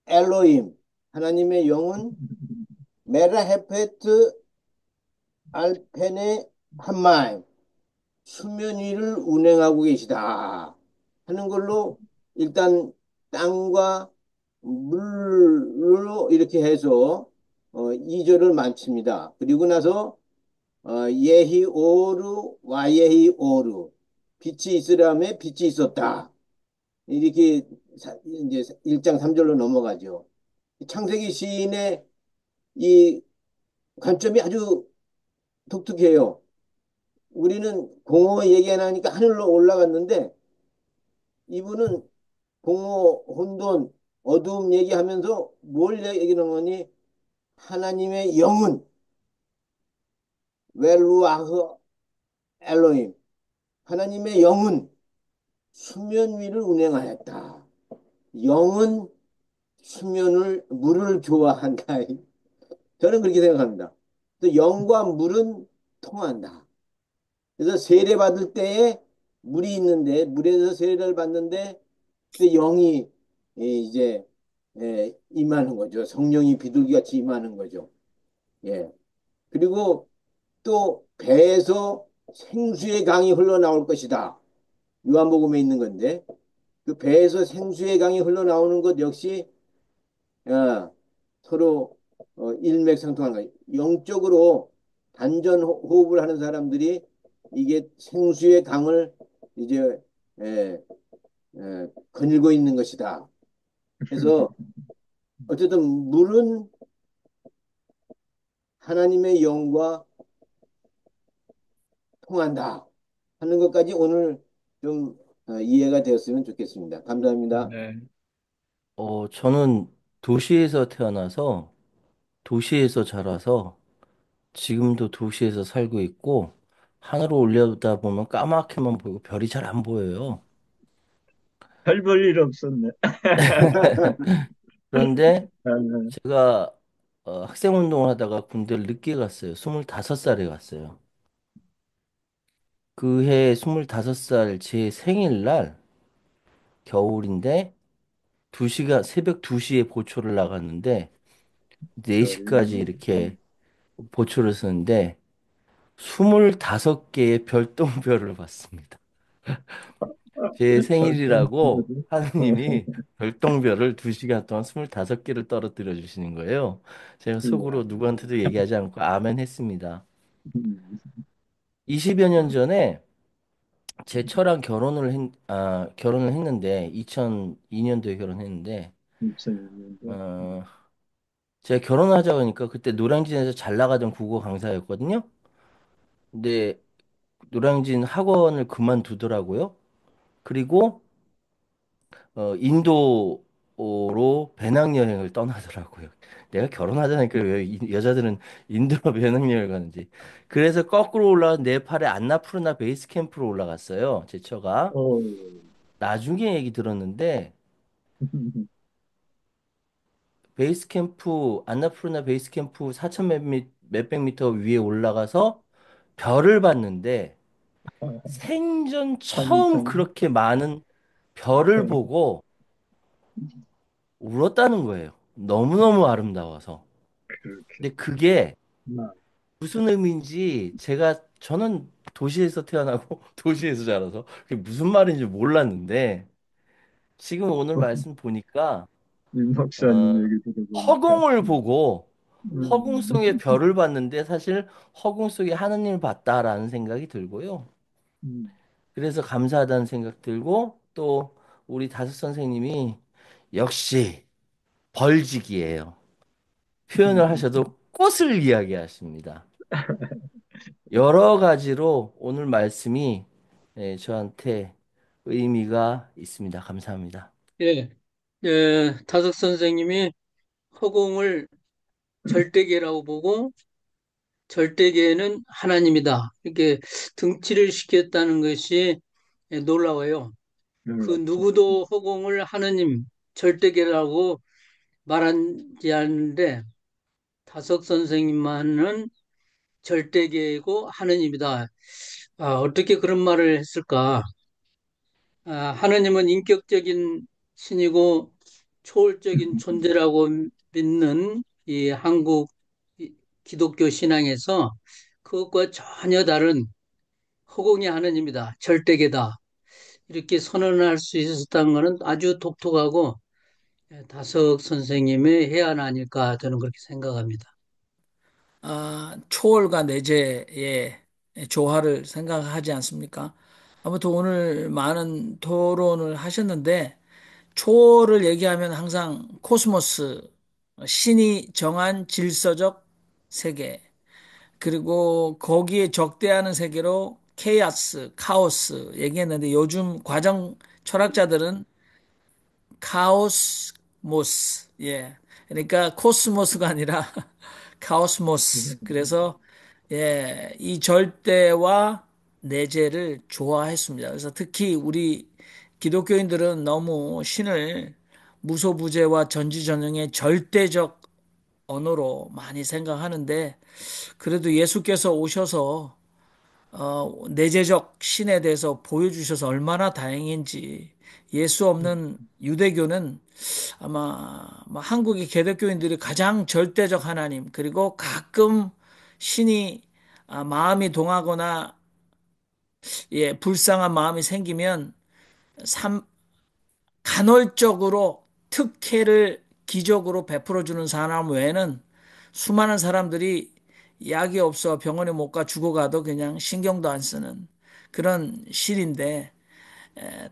엘로임, 하나님의 영혼, 메라헤페트 알펜의 한마임, 수면 위를 운행하고 계시다 하는 걸로 일단 땅과 물로 이렇게 해서 2절을 마칩니다. 그리고 나서 예히 오르 와예히 오르 빛이 있으라며 빛이 있었다. 이렇게 이제 1장 3절로 넘어가죠. 창세기 시인의 이 관점이 아주 독특해요. 우리는 공허 얘기 안 하니까 하늘로 올라갔는데 이분은 공허, 혼돈, 어두움 얘기하면서 뭘 얘기하는 거니? 하나님의 영은 웰루아흐 엘로임 하나님의 영은 수면 위를 운행하였다. 영은 물을 교화한다. 저는 그렇게 생각합니다. 또 영과 물은 통한다. 그래서 세례 받을 때에 물이 있는데 물에서 세례를 받는데 그때 영이 이제 임하는 거죠. 성령이 비둘기같이 임하는 거죠. 예. 그리고 또 배에서 생수의 강이 흘러나올 것이다. 요한복음에 있는 건데 그 배에서 생수의 강이 흘러나오는 것 역시 서로 일맥상통하는 거예요. 영적으로 단전 호흡을 하는 사람들이 이게 생수의 강을 이제 에, 거닐고 있는 것이다. 그래서 어쨌든 물은 하나님의 영과 통한다 하는 것까지 오늘 좀 이해가 되었으면 좋겠습니다. 감사합니다. 네. 저는 도시에서 태어나서 도시에서 자라서 지금도 도시에서 살고 있고 하늘을 올려다 보면 까맣게만 보이고 별이 잘 안 보여요. 별 볼 일 없었네. 그런데 아, 제가 학생 운동을 하다가 군대를 늦게 갔어요. 25살에 갔어요. 그 해 25살 제 생일날 겨울인데 2시간 새벽 2시에 보초를 나갔는데 4시까지 별이네. 이렇게 보초를 쓰는데 25개의 별똥별을 봤습니다. 제 생일이라고 하느님이 별똥별을 2시간 동안 25개를 떨어뜨려 주시는 거예요. 제가 속으로 누구한테도 얘기하지 않고 아멘 했습니다. 20여 년 전에 제 처랑 결혼을 했는데 2002년도에 결혼했는데 입천년도. 어, 제가 결혼하자고 하니까 그때 노량진에서 잘 나가던 국어 강사였거든요. 근데 노량진 학원을 그만두더라고요. 그리고 인도로 배낭여행을 떠나더라고요. 내가 결혼하자니까 왜 여자들은 인도로 배낭여행을 가는지. 그래서 거꾸로 올라간 네팔의 안나푸르나 베이스 캠프로 올라갔어요. 제 처가. 어, 나중에 얘기 들었는데 베이스 캠프 안나푸르나 베이스 캠프 4천 몇백 미터 위에 올라가서 별을 봤는데 생전 처음 환상. 그렇게 많은 별을 보고 울었다는 거예요. 너무너무 아름다워서. 그렇게. 근데 그게 나. 무슨 의미인지 저는 도시에서 태어나고 도시에서 자라서 그게 무슨 말인지 몰랐는데 지금 오늘 말씀 보니까 임 어, 목사님 얘기 들어보니까. 허공을 보고 허공 음, 속에 별을 봤는데 사실 허공 속에 하느님을 봤다라는 생각이 들고요. 음, 그래서 감사하다는 생각 들고 또 우리 다섯 선생님이 역시 벌직이에요. 표현을 하셔도 꽃을 이야기하십니다. 여러 가지로 오늘 말씀이 저한테 의미가 있습니다. 감사합니다. 예, 다석 선생님이 허공을 절대계라고 보고 절대계는 하나님이다. 이렇게 등치를 시켰다는 것이 놀라워요. 그 놀랍죠. 누구도 허공을 하나님 절대계라고 말하지 않는데 다석 선생님만은 절대계이고 하나님이다. 아, 어떻게 그런 말을 했을까? 하나님은 인격적인 신이고 초월적인 존재라고 믿는 이 한국 기독교 신앙에서 그것과 전혀 다른 허공의 하나님이다. 절대계다. 이렇게 선언할 수 있었다는 것은 아주 독특하고 다석 선생님의 해안 아닐까 저는 그렇게 생각합니다. 초월과 내재의 조화를 생각하지 않습니까? 아무튼 오늘 많은 토론을 하셨는데 초월을 얘기하면 항상 코스모스, 신이 정한 질서적 세계, 그리고 거기에 적대하는 세계로 케이아스, 카오스 얘기했는데 요즘 과정 철학자들은 카오스모스, 예. 그러니까 코스모스가 아니라 카오스모스. 그래서 예, 이 절대와 내재를 좋아했습니다. 그래서 특히 우리 기독교인들은 너무 신을 무소부재와 전지전능의 절대적 언어로 많이 생각하는데 그래도 예수께서 오셔서 내재적 신에 대해서 보여주셔서 얼마나 다행인지 예수 없는 유대교는 아마 한국의 개독교인들이 가장 절대적 하나님 그리고 가끔 신이 마음이 동하거나 예, 불쌍한 마음이 생기면 간헐적으로 특혜를 기적으로 베풀어주는 사람 외에는 수많은 사람들이 약이 없어 병원에 못 가 죽어가도 그냥 신경도 안 쓰는 그런 실인데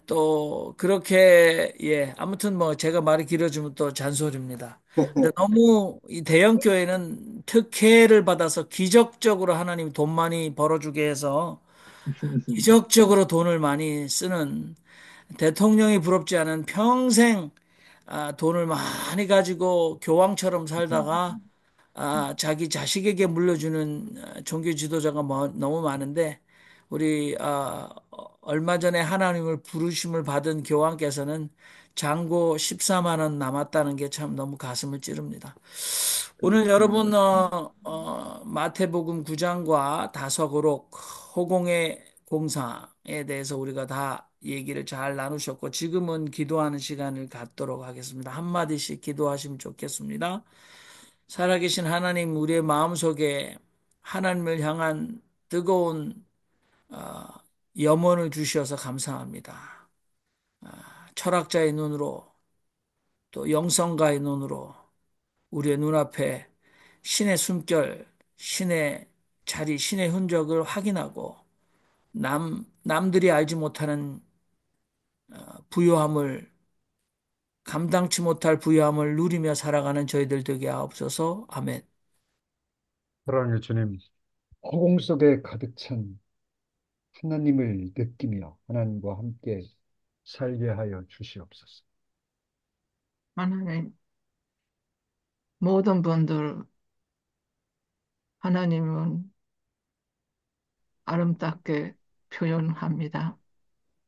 또 그렇게 예 아무튼 뭐 제가 말이 길어지면 또 잔소리입니다. 근데 너무 이 대형 교회는 특혜를 받아서 기적적으로 하나님이 돈 많이 벌어주게 해서 기적적으로 돈을 많이 쓰는 대통령이 부럽지 않은 평생 돈을 많이 가지고 교황처럼 살다가 자기 자식에게 물려주는 종교 지도자가 너무 많은데 우리 얼마 전에 하나님을 부르심을 받은 교황께서는 잔고 14만 원 남았다는 게 참 너무 가슴을 찌릅니다. 오늘 여러분 마태복음 9장과 다서고록 허공의 공사에 대해서 우리가 다 얘기를 잘 나누셨고 지금은 기도하는 시간을 갖도록 하겠습니다. 한마디씩 기도하시면 좋겠습니다. 살아계신 하나님, 우리의 마음속에 하나님을 향한 뜨거운 어, 염원을 주셔서 감사합니다. 철학자의 눈으로 또 영성가의 눈으로 우리의 눈앞에 신의 숨결, 신의 자리, 신의 흔적을 확인하고 남들이 알지 못하는 부요함을 감당치 못할 부요함을 누리며 살아가는 저희들 되게 하옵소서. 아멘. 사랑의 주님, 허공 속에 가득 찬 하나님을 느끼며 하나님과 함께 살게 하여 주시옵소서. 하나님, 모든 분들 하나님은 아름답게 표현합니다.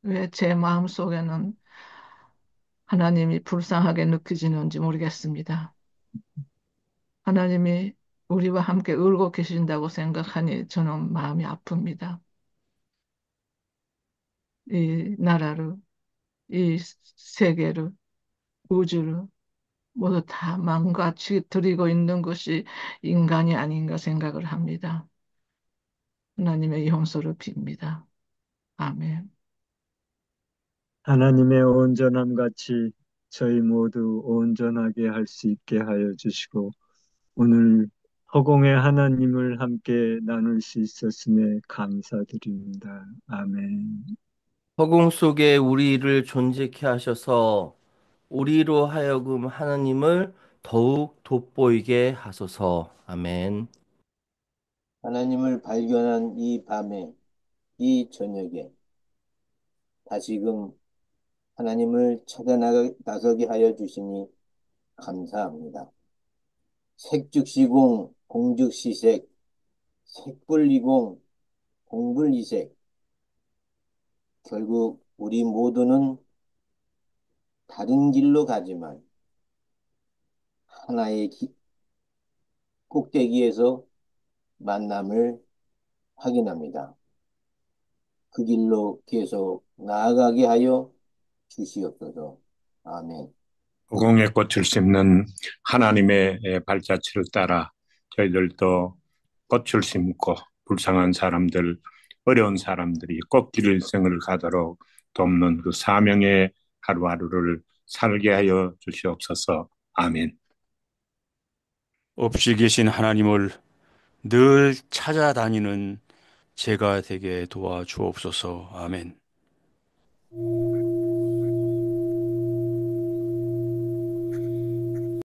왜 제 마음속에는 하나님이 불쌍하게 느껴지는지 모르겠습니다. 하나님이 우리와 함께 울고 계신다고 생각하니 저는 마음이 아픕니다. 이 나라를, 이 세계를, 우주를 모두 다 망가뜨리고 있는 것이 인간이 아닌가 생각을 합니다. 하나님의 용서를 빕니다. 아멘. 하나님의 온전함 같이 저희 모두 온전하게 할 수 있게 하여 주시고 오늘 허공의 하나님을 함께 나눌 수 있었음에 감사드립니다. 아멘. 허공 속에 우리를 존재케 하셔서 우리로 하여금 하나님을 더욱 돋보이게 하소서. 아멘. 하나님을 발견한 이 밤에, 이 저녁에 다시금 하나님을 찾아 나서게 하여 주시니 감사합니다. 색즉시공, 공즉시색, 색불이공, 공불이색. 결국 우리 모두는 다른 길로 가지만 하나의 꼭대기에서 만남을 확인합니다. 그 길로 계속 나아가게 하여 주시옵소서. 아멘. 허공에 꽃을 심는 하나님의 발자취를 따라 저희들도 꽃을 심고 불쌍한 사람들, 어려운 사람들이 꽃길 일생을 가도록 돕는 그 사명의 하루하루를 살게 하여 주시옵소서. 아멘. 없이 계신 하나님을 늘 찾아다니는 제가 되게 도와주옵소서. 아멘.